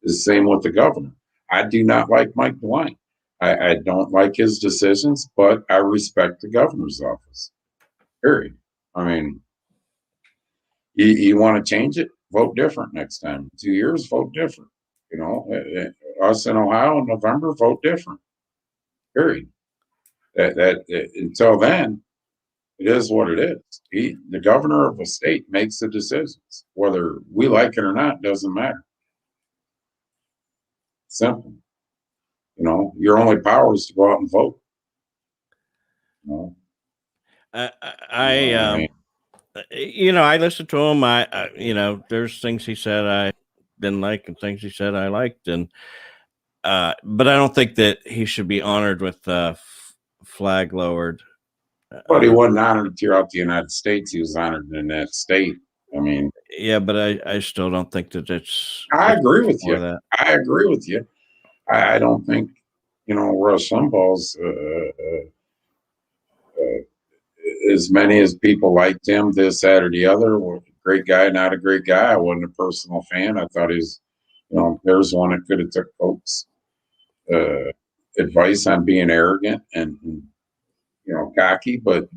It's the same with the governor. I do not like Mike DeWine. I don't like his decisions, but I respect the governor's office. Period. I mean, you want to change it? Vote different next time. 2 years, vote different. Us in Ohio in November, vote different. Period. That until then, it is what it is. The governor of a state makes the decisions. Whether we like it or not, doesn't matter. Simple. You know, your only power is to go out and vote. You know, I I listened to him. There's things he said I didn't like and things he said I liked, and but I don't think that he should be honored with flag lowered. but he wasn't honored throughout the United States. He was honored in that state. I mean, Yeah, but I still don't think that it's. I agree with you. That. I agree with you. I don't think, Rush Limbaugh's as many as people liked him, this, that, or the other. Great guy, not a great guy. I wasn't a personal fan. I thought he's, there's one that could have took folks' advice on being arrogant and cocky. But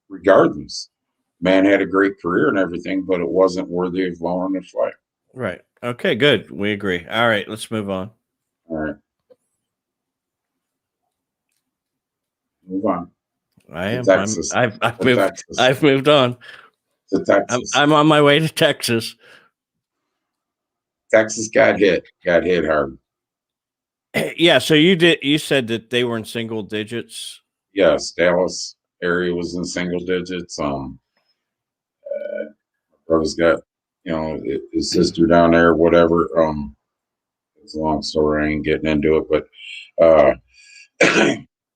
regardless, man had a great career and everything, but it wasn't worthy of lowering the flag. Right. Okay. Good. We agree. All right. Let's move on. All right. Move on. I am. Texas. I've moved on. To Texas. I'm on my way to Texas. Texas got hit hard. Yeah. So you said that they were in single digits. Yes, Dallas area was in single digits. Brother's got, his sister down there, whatever. It's a long story. I ain't getting into it, but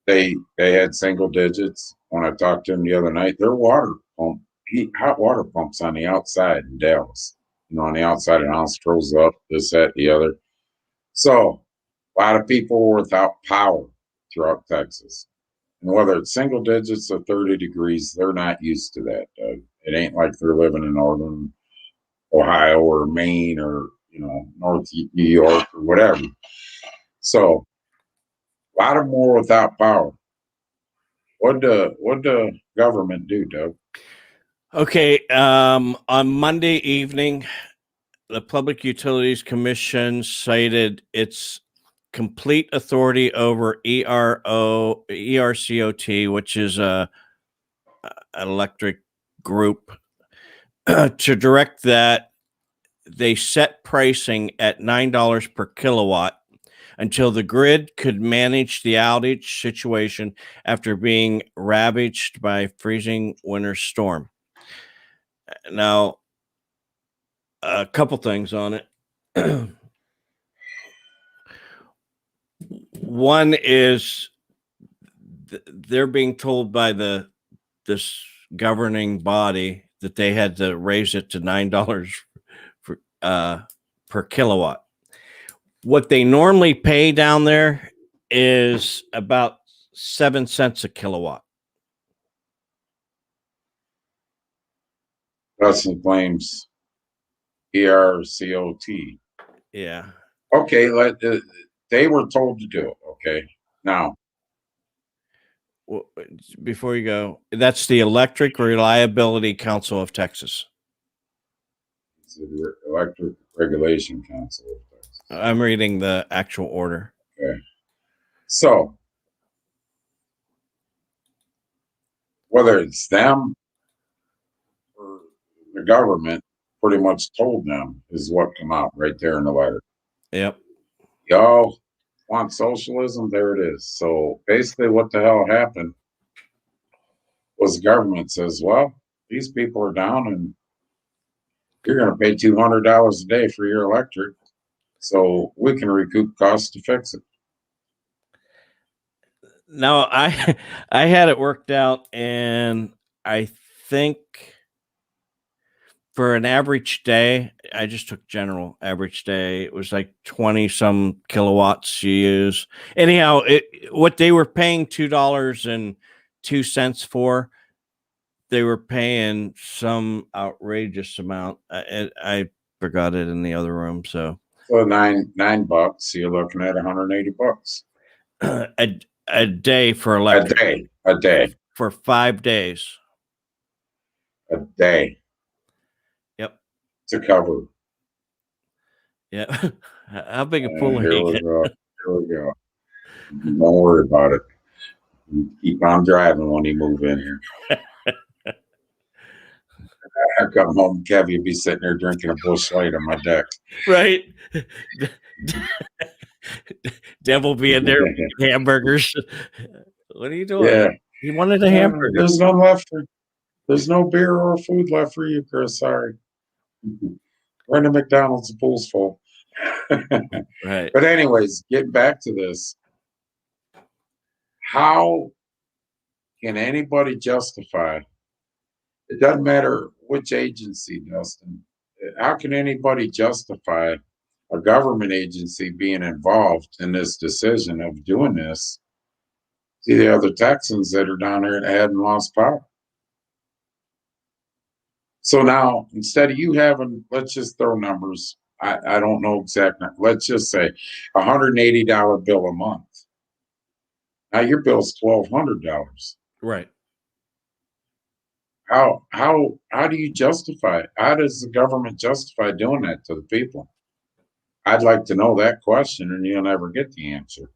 they had single digits. When I talked to them the other night, their hot water pumps on the outside in Dallas. On the outside, and house throws up, this, that, the other. So a lot of people were without power throughout Texas. And whether it's single digits or 30 degrees, they're not used to that. It ain't like they're living in northern Ohio or Maine or, North New York or whatever. So a lot of them were without power. What the government do, Doug? Okay. On Monday evening, the Public Utilities Commission cited its complete authority over ERCOT, which is an electric group, to direct that they set pricing at $9 per kilowatt until the grid could manage the outage situation after being ravaged by freezing winter storm. Now, a couple things on it. One is they're being told by this governing body that they had to raise it to $9 per kilowatt. What they normally pay down there is about 7 cents a kilowatt. Dustin claims ERCOT. Yeah. Okay, they were told to do it. Okay, now. Well, before you go, that's the Electric Reliability Council of Texas. It's the Electric Regulation Council of Texas. I'm reading the actual order. Okay. So, whether it's them or the government, pretty much told them is what come out right there in the letter. Yep. Y'all want socialism? There it is. So basically what the hell happened was the government says, well, these people are down and you're going to pay $200 a day for your electric. So we can recoup costs to fix it. Now, I had it worked out, and I think for an average day, I just took general average day. It was like 20 some kilowatts you use. Anyhow, what they were paying $2.02 for, they were paying some outrageous amount. I forgot it in the other room. So $9, you're looking at $180. A day for electric. A day. For 5 days. A day. Yep. To cover. Yeah. How big a pool are you you? Here we go. Don't worry about it. Keep on driving when you move in here. I come home, Kevin, you'd be sitting there drinking a Busch Light on my deck. Right. Devil be in there with hamburgers. What are you doing? Yeah. He wanted a hamburger. There's none left for. There's no beer or food left for you, Chris. Sorry. We're in a McDonald's, the pool's full. Right. But anyways, getting back to this, how can anybody justify? It doesn't matter which agency, Dustin. How can anybody justify a government agency being involved in this decision of doing this? See the other Texans that are down there that hadn't lost power. So now, instead of you having, let's just throw numbers. I don't know exactly. Let's just say $180 bill a month. Now your bill's $1,200. Right. How do you justify it? How does the government justify doing that to the people? I'd like to know that question, and you'll never get the answer.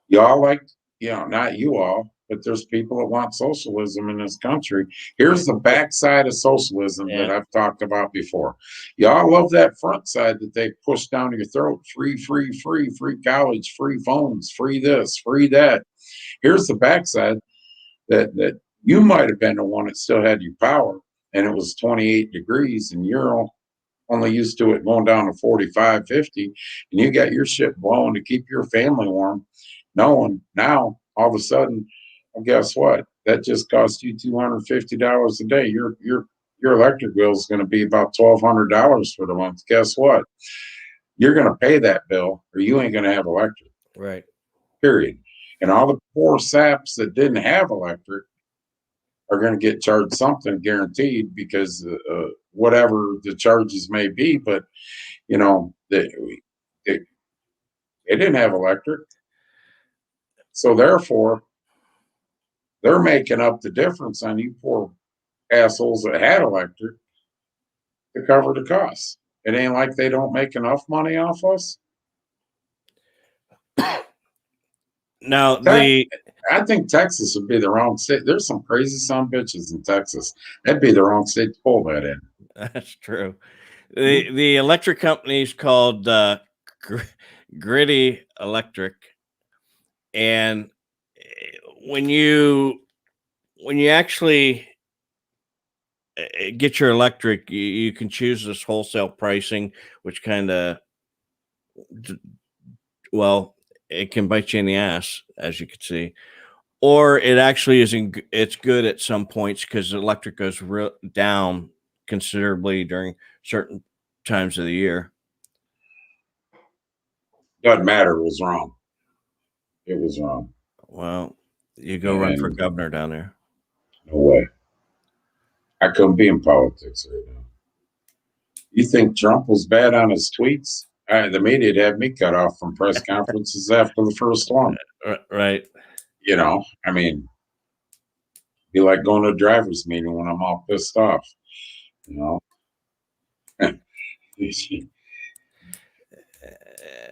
Y'all like, not you all, but there's people that want socialism in this country. Here's the backside of socialism that I've talked about before. Y'all love that front side that they push down your throat. Free, free, free, free college, free phones, free this, free that. Here's the backside that you might have been the one that still had your power, and it was 28 degrees, and you're only used to it going down to 45, 50, and you got your shit blowing to keep your family warm. Knowing now, all of a sudden, well, guess what? That just cost you $250 a day. Your electric bill is going to be about $1,200 for the month. Guess what? You're going to pay that bill, or you ain't going to have electric. Right. Period. And all the poor saps that didn't have electric are going to get charged something guaranteed because whatever the charges may be, but they didn't have electric. So therefore, they're making up the difference on you poor assholes that had electric to cover the costs. It ain't like they don't make enough money off us. Now I think Texas would be the wrong state. There's some crazy son of bitches in Texas. That'd be the wrong state to pull that in. That's true. The electric company is called Gritty Electric, and when you actually get your electric, you can choose this wholesale pricing, which kind of, well, it can bite you in the ass, as you can see, or it actually isn't. It's good at some points because electric goes down considerably during certain times of the year. Doesn't matter. It was wrong. It was wrong. Well, you go run for governor down there. No way. I couldn't be in politics right now. You think Trump was bad on his tweets? The media had me cut off from press conferences after the first one. Right. I mean, be like going to a driver's meeting when I'm all pissed off.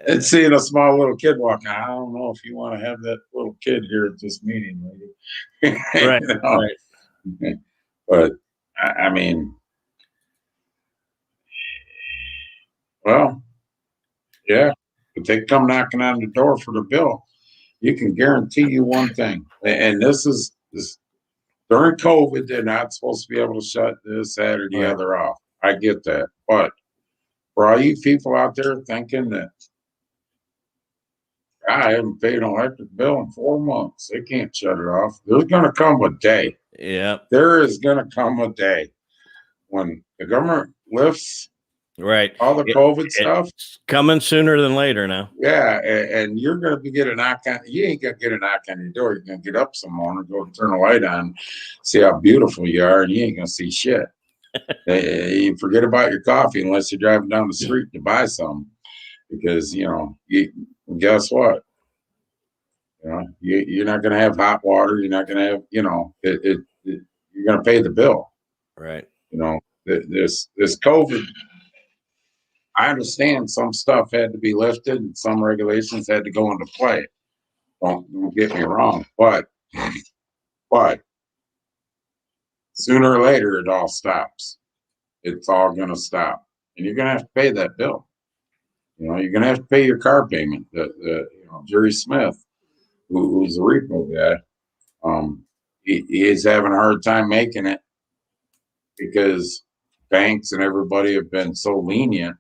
And seeing a small little kid walking, I don't know if you want to have that little kid here at this meeting, lady. Right. Right. But I mean, well, yeah, if they come knocking on the door for the bill, you can guarantee you one thing, and this during COVID, they're not supposed to be able to shut this, that, or the other off. I get that, but for all you people out there thinking that I haven't paid an electric bill in 4 months, they can't shut it off. There's going to come a day. Yeah. There is going to come a day when the government lifts all the COVID stuff. It's coming sooner than later now. Yeah, and you're going to be getting a knock on. You ain't going to get a knock on your door. You're going to get up some morning, go turn the light on, see how beautiful you are, and you ain't going to see shit. You forget about your coffee unless you're driving down the street to buy some, because guess what? You're not going to have hot water. You're not going to have you're going to pay the bill. Right. This COVID. I understand some stuff had to be lifted and some regulations had to go into play. Don't get me wrong, but sooner or later it all stops. It's all going to stop, and you're going to have to pay that bill. You're going to have to pay your car payment. Jerry Smith, who's the repo guy, he is having a hard time making it because banks and everybody have been so lenient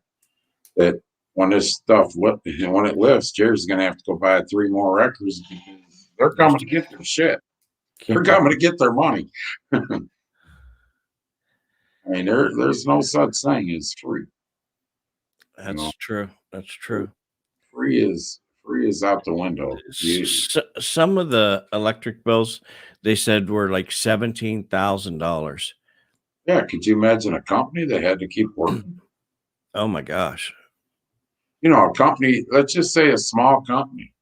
that when this stuff when it lifts, Jerry's going to have to go buy 3 more records because they're coming to get their shit. They're coming to get their money. I mean, there's no such thing as free. That's true. That's true. Free is out the window. Some of the electric bills they said were like $17,000. Yeah, could you imagine a company that had to keep working? Oh my gosh. A company, let's just say a small company,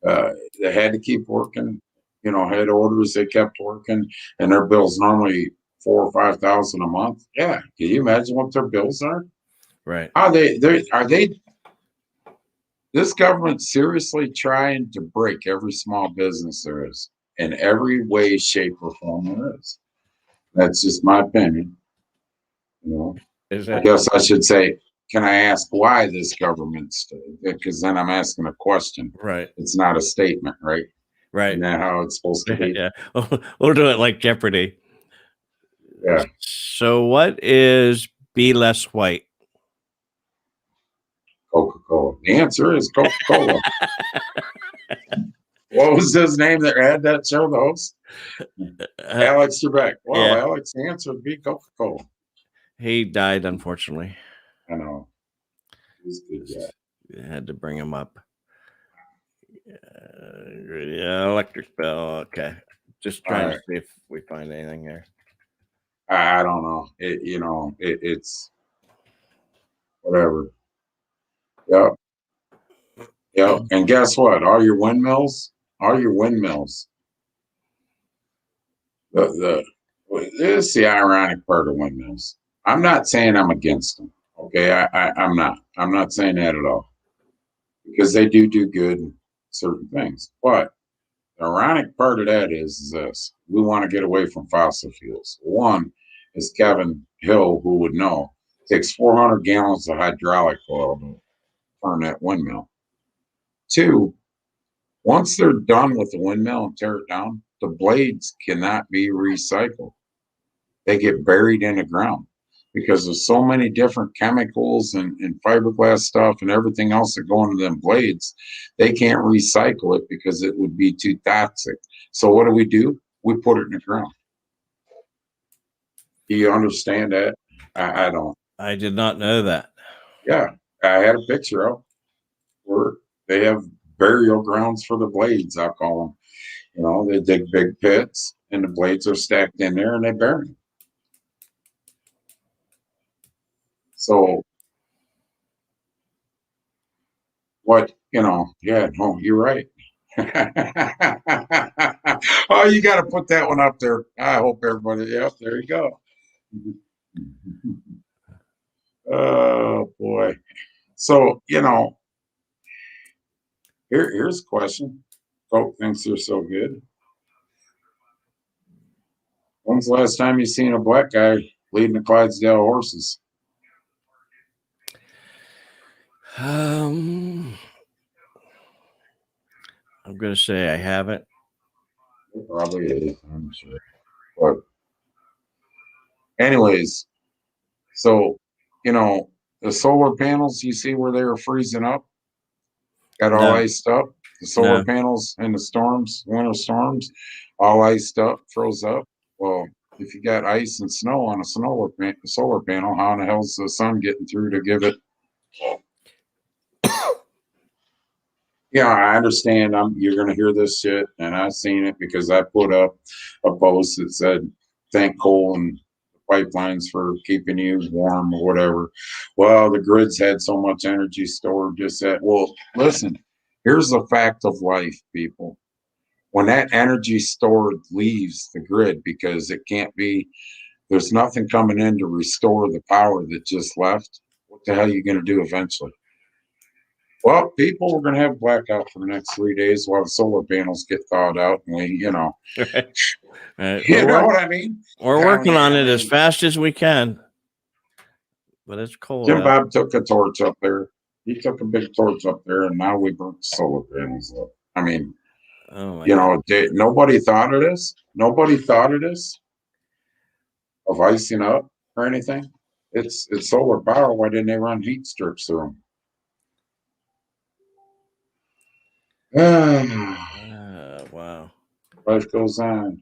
that had to keep working, had orders, they kept working, and their bills normally 4,000 or 5,000 a month. Yeah, can you imagine what their bills are? Right. Are they? This government's seriously trying to break every small business there is in every way, shape, or form there is. That's just my opinion. I guess I should say, can I ask why this government's? Because then I'm asking a question. Right. It's not a statement, right? Right. Isn't that how it's supposed to be? Yeah. We'll do it like Jeopardy. Yeah. So what is Be Less White? Coca-Cola. The answer is Coca-Cola. What was his name that had that show, the host? Alex Trebek. Well, yeah. Alex, the answer would be Coca-Cola. He died, unfortunately. I know. He's a good guy. I had to bring him up. Yeah, electric bill. Okay. Just trying to see if we find anything there. I don't know. It's whatever. Yep. And guess what? All your windmills. This is the ironic part of windmills. I'm not saying I'm against them. Okay, I'm not. I'm not saying that at all, because they do good in certain things. But the ironic part of that is this: we want to get away from fossil fuels. One is Kevin Hill, who would know, takes 400 gallons of hydraulic oil to turn that windmill. 2, once they're done with the windmill and tear it down, the blades cannot be recycled. They get buried in the ground because there's so many different chemicals and fiberglass stuff and everything else that go into them blades. They can't recycle it because it would be too toxic. So what do? We put it in the ground. Do you understand that? I don't. I did not know that. Yeah, I had a picture of where they have burial grounds for the blades, I'll call them. They dig big pits and the blades are stacked in there and they bury them. So what, yeah, no, you're right. Oh, you got to put that one up there. I hope everybody, yep, there you go. Oh, boy. So, here's a question. Coke thinks they're so good. When's the last time you seen a black guy leading the Clydesdale horses? I'm going to say I haven't. It probably is, I'm sure. But anyways, so, the solar panels, you see where they were freezing up? Got all iced up. The solar panels in the storms, winter storms, all iced up, froze up. Well, if you got ice and snow on a solar panel, how in the hell's the sun getting through to give it? Yeah, I understand. You're going to hear this shit, and I've seen it because I put up a post that said, thank coal and pipelines for keeping you warm or whatever. Well, the grids had so much energy stored, just that. Well, listen, here's the fact of life, people. When that energy stored leaves the grid because it can't be, there's nothing coming in to restore the power that just left, what the hell are you going to do eventually? Well, people, we're going to have blackout for the next 3 days while the solar panels get thawed out, and we, you know what I mean? We're working on it as fast as we can, but it's cold. Jim Bob took a torch up there He took a big torch up there, and now we burnt solar panels up. I mean, Oh my you God. know, nobody thought of this. Nobody thought of this, of icing up or anything. It's solar power. Why didn't they run heat strips through them? Wow. Life goes on.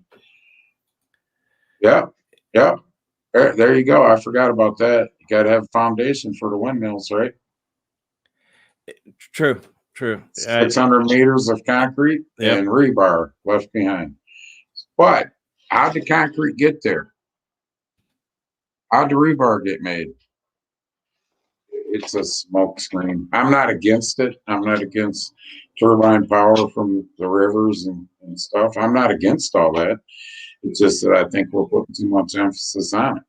Yeah, yeah. There you go. I forgot about that. You got to have a foundation for the windmills, right? True. True. 600 meters of concrete Yep. and rebar left behind. But how'd the concrete get there? How'd the rebar get made? It's a smoke screen. I'm not against it. I'm not against turbine power from the rivers and stuff. I'm not against all that. It's just that I think we're putting too much emphasis on it.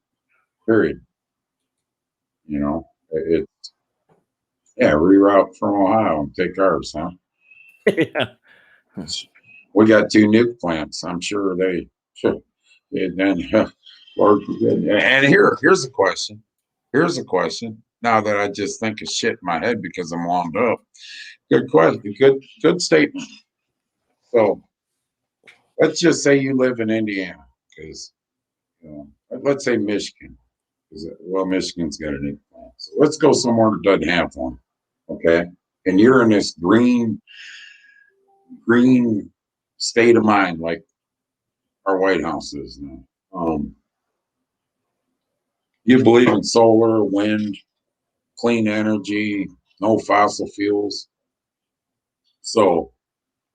Period. You know, yeah, reroute from Ohio and take ours, huh? Yeah. We got 2 nuke plants. I'm sure they should. And then, Lord forbid. And here's a question. Here's a question. Now that I just think of shit in my head because I'm wound up. Good question. Good statement. So let's just say you live in Indiana, because let's say Michigan, because Michigan's got a nuke plant. So let's go somewhere that doesn't have one. Okay, and you're in this green state of mind like our White House is now. You believe in solar, wind, clean energy, no fossil fuels. So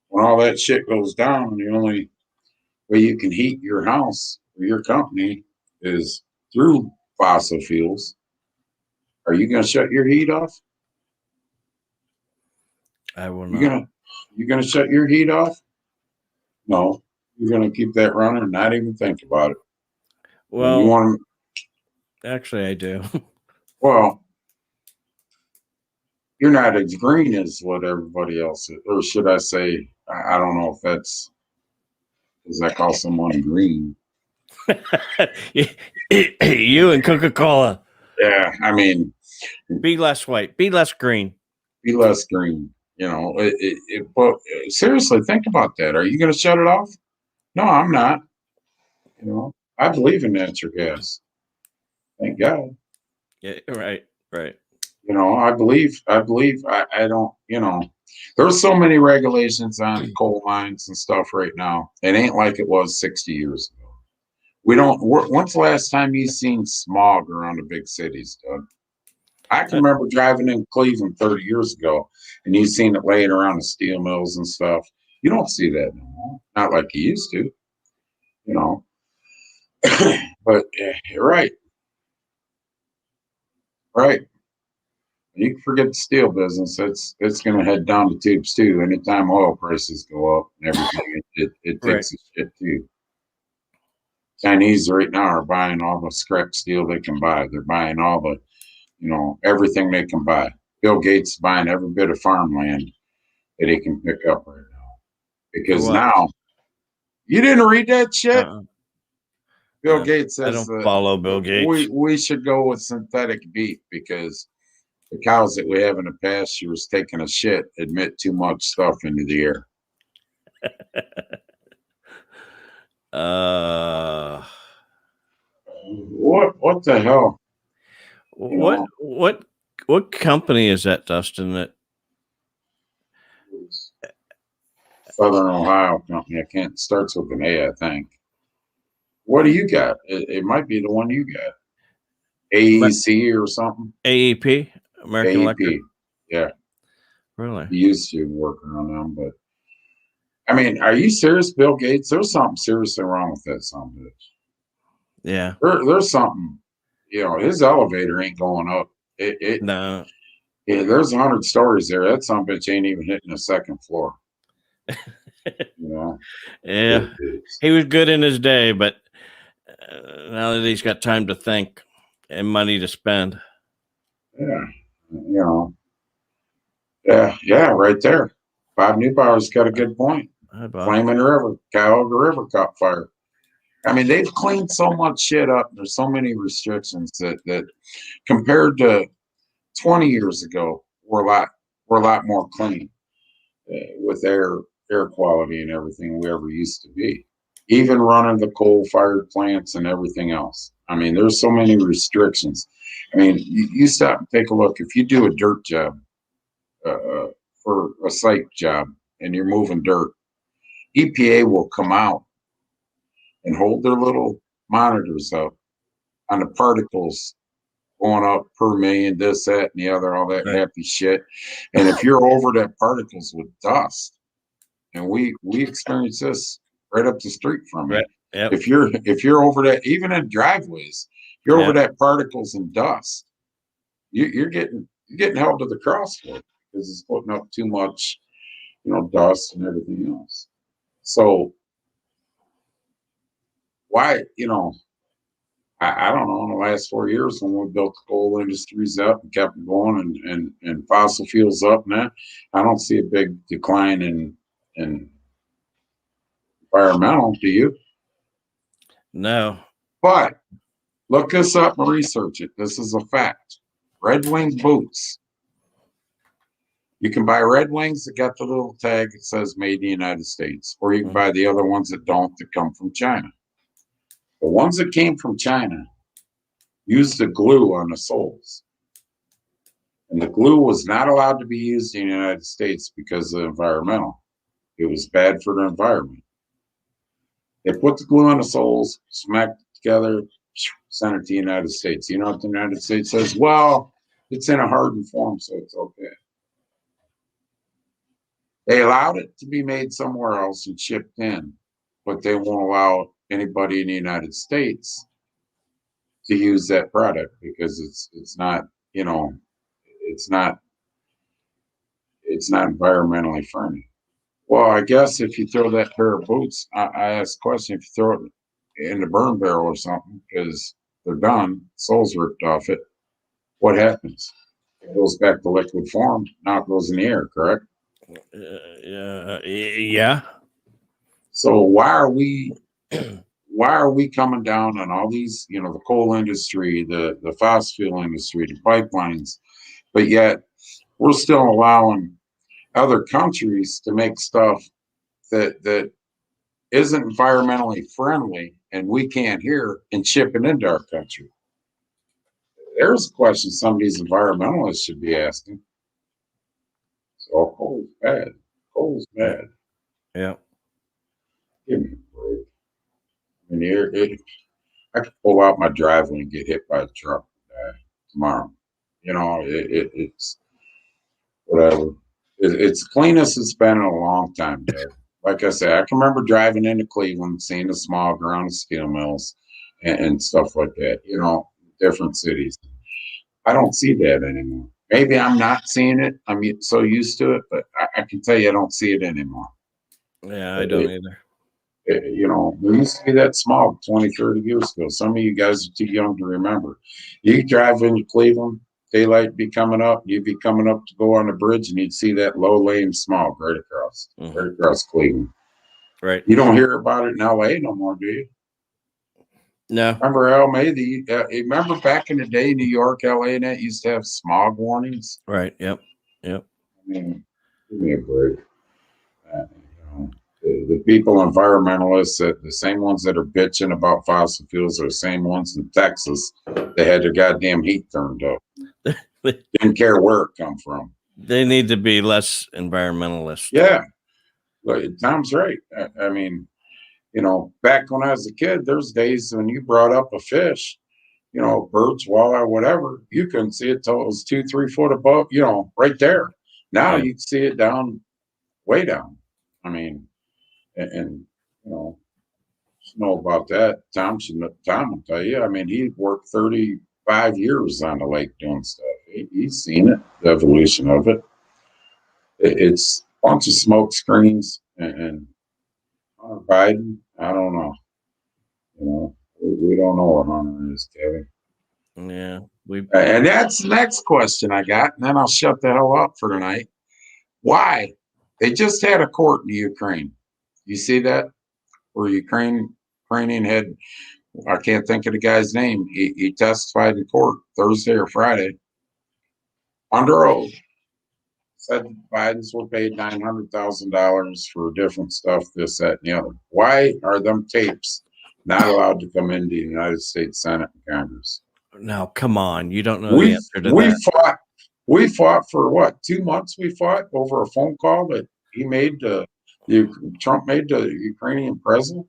when all that shit goes down, the only way you can heat your house or your company is through fossil fuels. Are you going to shut your heat off? I will You not. gonna shut your heat off? No, you're gonna keep that running and not even think about it. And you Well, want actually, I do. well, you're not as green as what everybody else is, or should I say? I don't know if that's because I call someone green. You and Coca-Cola. Yeah, I mean, Be less white. Be less green. be less green. You know, but seriously, think about that. Are you going to shut it off? No, I'm not. You know, I believe in natural gas. Thank God. Yeah, right. Right. You know, I believe. I don't. You know, there's so many regulations on coal mines and stuff right now. It ain't like it was 60 years ago. We don't. When's the last time you seen smog around the big cities, Doug? I can remember driving in Cleveland 30 years ago, and you seen it laying around the steel mills and stuff. You don't see that anymore. Not like you used to. You know, but you're right. Right. You can forget the steel business. It's going to head down the tubes too. Anytime oil prices go up and everything, it Right. takes a shit too. Chinese right now are buying all the scrap steel they can buy. They're buying all the, everything they can buy. Bill Gates is buying every bit of farmland that he can pick up right now. Because what? now, you didn't read that shit? Uh-uh. Bill Gates I says don't follow Bill Gates. we should go with synthetic beef because the cows that we have in the pastures taking a shit emit too much stuff into the air. What the hell? What company is that, Dustin? That Southern Ohio company. I can't. Starts with an A, I think. What do you got? It might be the one you got. AEC or something. AEP, American Electric. Yeah. Really? He used to work on them, but I mean, are you serious, Bill Gates? There's something seriously wrong with that son of a bitch. Yeah. There's something. His elevator ain't going up. No. Yeah, there's 100 stories there. That son of a bitch ain't even hitting the second floor. Yeah. He was good in his day, but now that he's got time to think and money to spend. Yeah. Yeah, right there. Bob Neubauer's got a good point. Flaming River, Cuyahoga River caught fire. I mean, they've cleaned so much shit up. There's so many restrictions that compared to 20 years ago, we're a lot more clean with air quality and everything we ever used to be. Even running the coal-fired plants and everything else. I mean, there's so many restrictions. I mean, you stop and take a look. If you do a dirt job for a site job and you're moving dirt, EPA will come out and hold their little monitors up on the particles going up per million, this, that, and the other, all that happy shit. And if you're over that particles with dust, and we experience this right up the street from me. Right. Yep. If you're over that, even in driveways, you're over that particles and dust, you're getting held to the cross for it because it's putting up too much, dust and everything else. So why, I don't know, in the last 4 years when we built the coal industries up and kept it going and fossil fuels up and that, I don't see a big decline in environmental, do you? No. But look this up and research it. This is a fact. Red Wing boots. You can buy Red Wings that got the little tag that says made in the United States, or you can buy the other ones that don't, that come from China. The ones that came from China used the glue on the soles. And the glue was not allowed to be used in the United States because of environmental. It was bad for the environment. They put the glue on the soles, smacked it together, sent it to the United States. You know what the United States says? Well, it's in a hardened form, so it's okay. They allowed it to be made somewhere else and shipped in, but they won't allow anybody in the United States to use that product because it's not environmentally friendly. Well, I guess if you throw that pair of boots, I asked the question, if you throw it in the burn barrel or something because they're done, soles ripped off it, what happens? It goes back to liquid form. Now it goes in the air, correct? Yeah. So why are we coming down on all these, the coal industry, the fossil fuel industry, the pipelines, but yet we're still allowing other countries to make stuff that isn't environmentally friendly and we can't hear and ship it into our country? There's a question some of these environmentalists should be asking. So coal's bad. Coal's bad. Yeah. Give me a break. I mean, I could pull out my driveway and get hit by a truck tomorrow. It's whatever. It's the cleanest it's been in a long time, Dad. Like I said, I can remember driving into Cleveland, seeing the smog around the steel mills and stuff like that, different cities. I don't see that anymore. Maybe I'm not seeing it. I'm so used to it, but I can tell you I don't see it anymore. Yeah, I don't either. We used to be that smog 20, 30 years ago. Some of you guys are too young to remember. You drive into Cleveland, daylight be coming up, you'd be coming up to go on the bridge, and you'd see that low-laying smog right across Cleveland. Right. You don't hear about it in LA no more, do you? No. Remember remember back in the day, New York, LA, and that used to have smog warnings? Right. Yep. I mean, give me a break. The people, environmentalists, the same ones that are bitching about fossil fuels are the same ones in Texas that had their goddamn heat turned up. Didn't care where it come from. They need to be less environmentalist. Yeah. But Tom's right. I mean, back when I was a kid, there's days when you brought up a fish, birds, walleye, whatever, you couldn't see it till it was 2-3 foot above, right there. Now you can see it way down. I mean, and know about that. Tom will tell you. I mean, he worked 35 years on the lake doing stuff. He's seen it, the evolution of it. It's a bunch of smoke screens and Biden. I don't know. We don't know what Hunter is, Kevin. Yeah. And that's the next question I got, and then I'll shut the hell up for tonight. Why? They just had a court in Ukraine. You see that? Where Ukrainian had, I can't think of the guy's name. He testified in court Thursday or Friday under oath said Bidens were paid $900,000 for different stuff, this, that, and the other. Why are them tapes not allowed to come into the United States Senate and Congress? Now, come on. You don't know the answer to that. We fought for what, 2 months? We fought over a phone call that he made to Trump made to the Ukrainian president.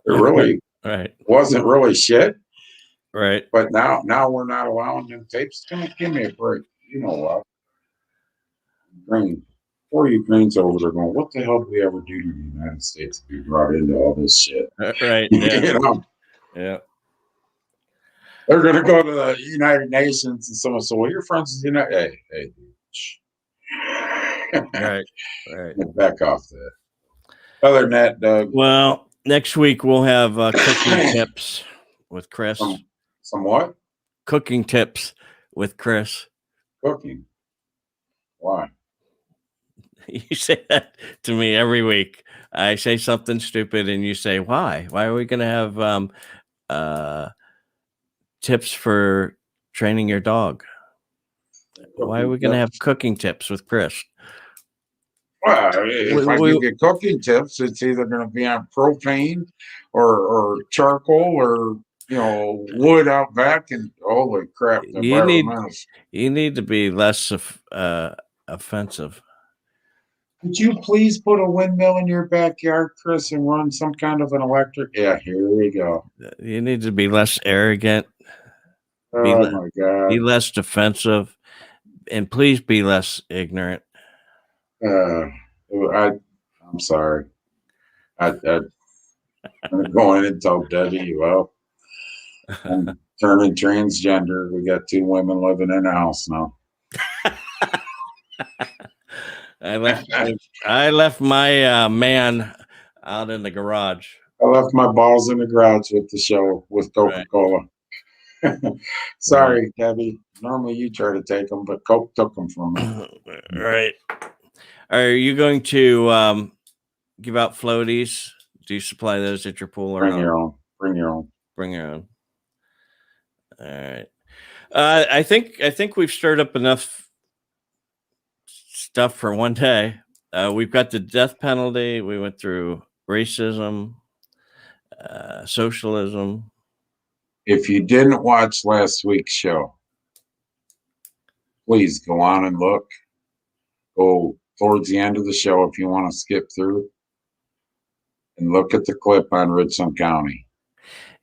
It really Right. wasn't really shit. Right. But now we're not allowing them tapes. Give me a break. You know what? Ukraine, poor Ukraine's over there going, what the hell did we ever do to the United States to be brought into all this shit? Right. Yeah. You know? Yeah. They're going to go to the United Nations and someone said, well, your friends with the United. Hey, dude. Right. Right. Back off that. Other than that, Doug. Well, next week we'll have cooking tips with Chris. Some what? Cooking tips with Chris. Cooking. Why? You say that to me every week. I say something stupid and you say, why? Why are we going to have tips for training your dog? Why are we going to have cooking tips with Chris? Well, if I give you cooking tips, it's either going to be on propane or charcoal or, you know, wood out back. And holy crap, you need to be less offensive. Could you please put a windmill in your backyard, Chris, and run some kind of an electric? Yeah, here we go. You need to be less arrogant. Oh my God. Be less defensive, and please be less ignorant. I'm sorry. I'm gonna go in and tell Debbie, well, I'm turning transgender. We got 2 women living in a house now. I left my man out in the garage. I left my balls in the garage with the show with Coca-Cola. Right. Sorry, Debbie. Normally you try to take them, but Coke took them from me. Right. Are you going to give out floaties? Do you supply those at your pool? Bring your own. Bring your own. Bring your own. All right. I think we've stirred up enough stuff for one day. We've got the death penalty. We went through racism, socialism. If you didn't watch last week's show, please go on and look. Go towards the end of the show if you want to skip through and look at the clip on Richland County.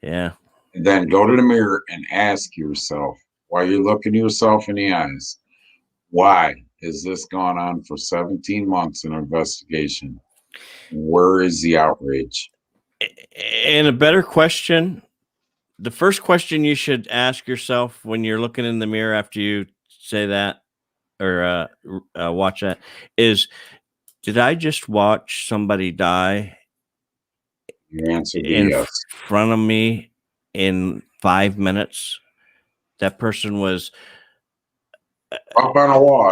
Yeah. And then go to the mirror and ask yourself, while you're looking yourself in the eyes, why has this gone on for 17 months in investigation? Where is the outrage? And a better question, the first question you should ask yourself when you're looking in the mirror after you say that or watch that is, did I just watch somebody die Your answer in yes. front of me in 5 minutes? That person was up on a wall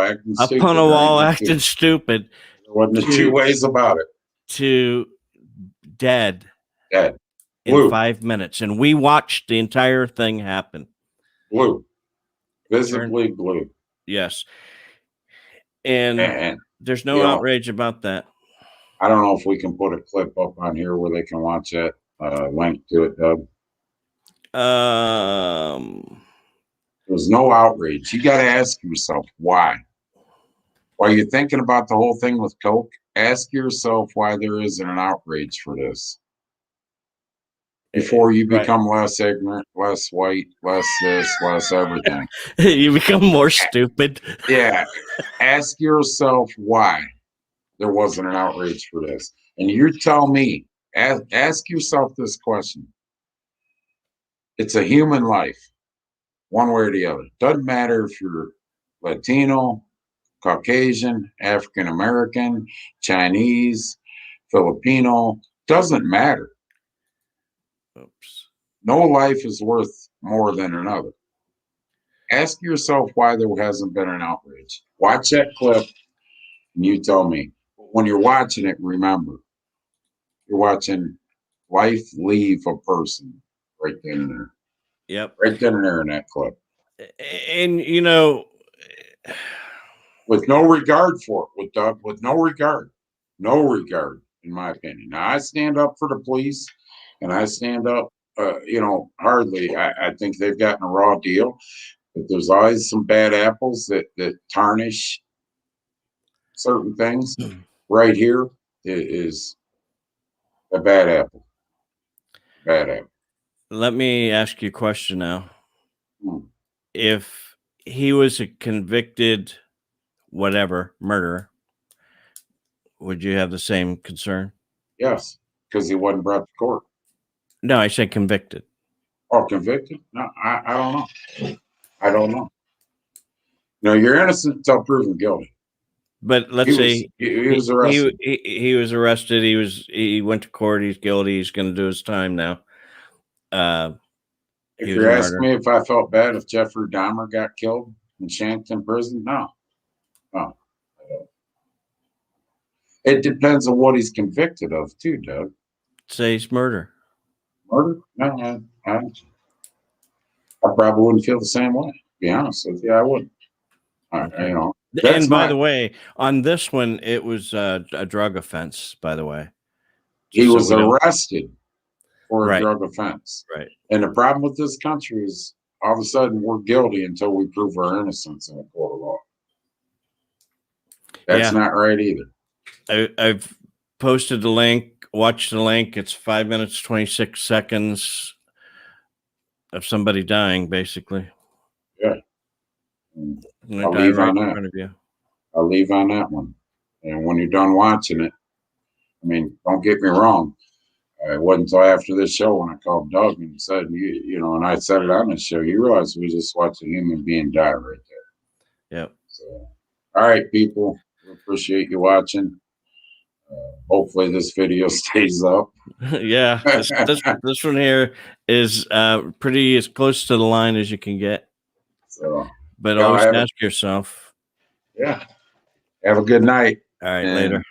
acting stupid. There wasn't 2 ways about it. To dead. Blue. In 5 minutes. And we watched the entire thing happen. Blue. Visibly blue. Yes. And there's no outrage about that. I don't know if we can put a clip up on here where they can watch that. Link to it, Doug. There's no outrage. You got to ask yourself why. While you're thinking about the whole thing with Coke, ask yourself why there isn't an outrage for this. Before you become less ignorant, less white, less this, less everything. You become more stupid. Yeah. Ask yourself why there wasn't an outrage for this. And you tell me, ask yourself this question. It's a human life, one way or the other. Doesn't matter if you're Latino, Caucasian, African American, Chinese, Filipino, doesn't matter. Oops. No life is worth more than another. Ask yourself why there hasn't been an outrage. Watch that clip and you tell me. When you're watching it, remember, you're watching life leave a person right then and there. Yep. Right then and there in that clip. And, you know, with no regard for it, with Doug, with no regard, in my opinion. Now, I stand up for the police, and I stand up, hardly. I think they've gotten a raw deal, but there's always some bad apples that tarnish certain things. Right here is a bad apple. Bad apple. Let me ask you a question now. Hmm. If he was a convicted whatever murderer, would you have the same concern? Yes, because he wasn't brought to court. No, I said convicted. Oh, convicted? No, I don't know. I don't know. No, you're innocent until proven guilty. But let's say he was arrested. He was arrested. He went to court. He's guilty. He's going to do his time now. If you're asking me if I felt bad if Jeffrey Dahmer got killed and shanked in prison, no. I don't. It depends on what he's convicted of, too, Doug. Say he's murder. Murder? No, I probably wouldn't feel the same way. To be honest with you, I wouldn't. And by the way, on this one, it was a drug offense. By the way, he was arrested for a drug offense. Right. And the problem with this country is all of a sudden we're guilty until we prove our innocence in a court of law. That's not right either. I've posted the link. Watch the link. It's 5 minutes, 26 seconds of somebody dying, basically. Yeah. I'll leave on that. In front of you. I'll leave on that one. And when you're done watching it, I mean, don't get me wrong. It wasn't until after this show when I called Doug and said, and I said it on this show, you realize we just watched a human being die right there. Yep. So, all right, people. We appreciate you watching. Hopefully this video stays up. Yeah. This one here is pretty as close to the line as you can get. So, but always ask yourself. Yeah. Have a good night. All right, later.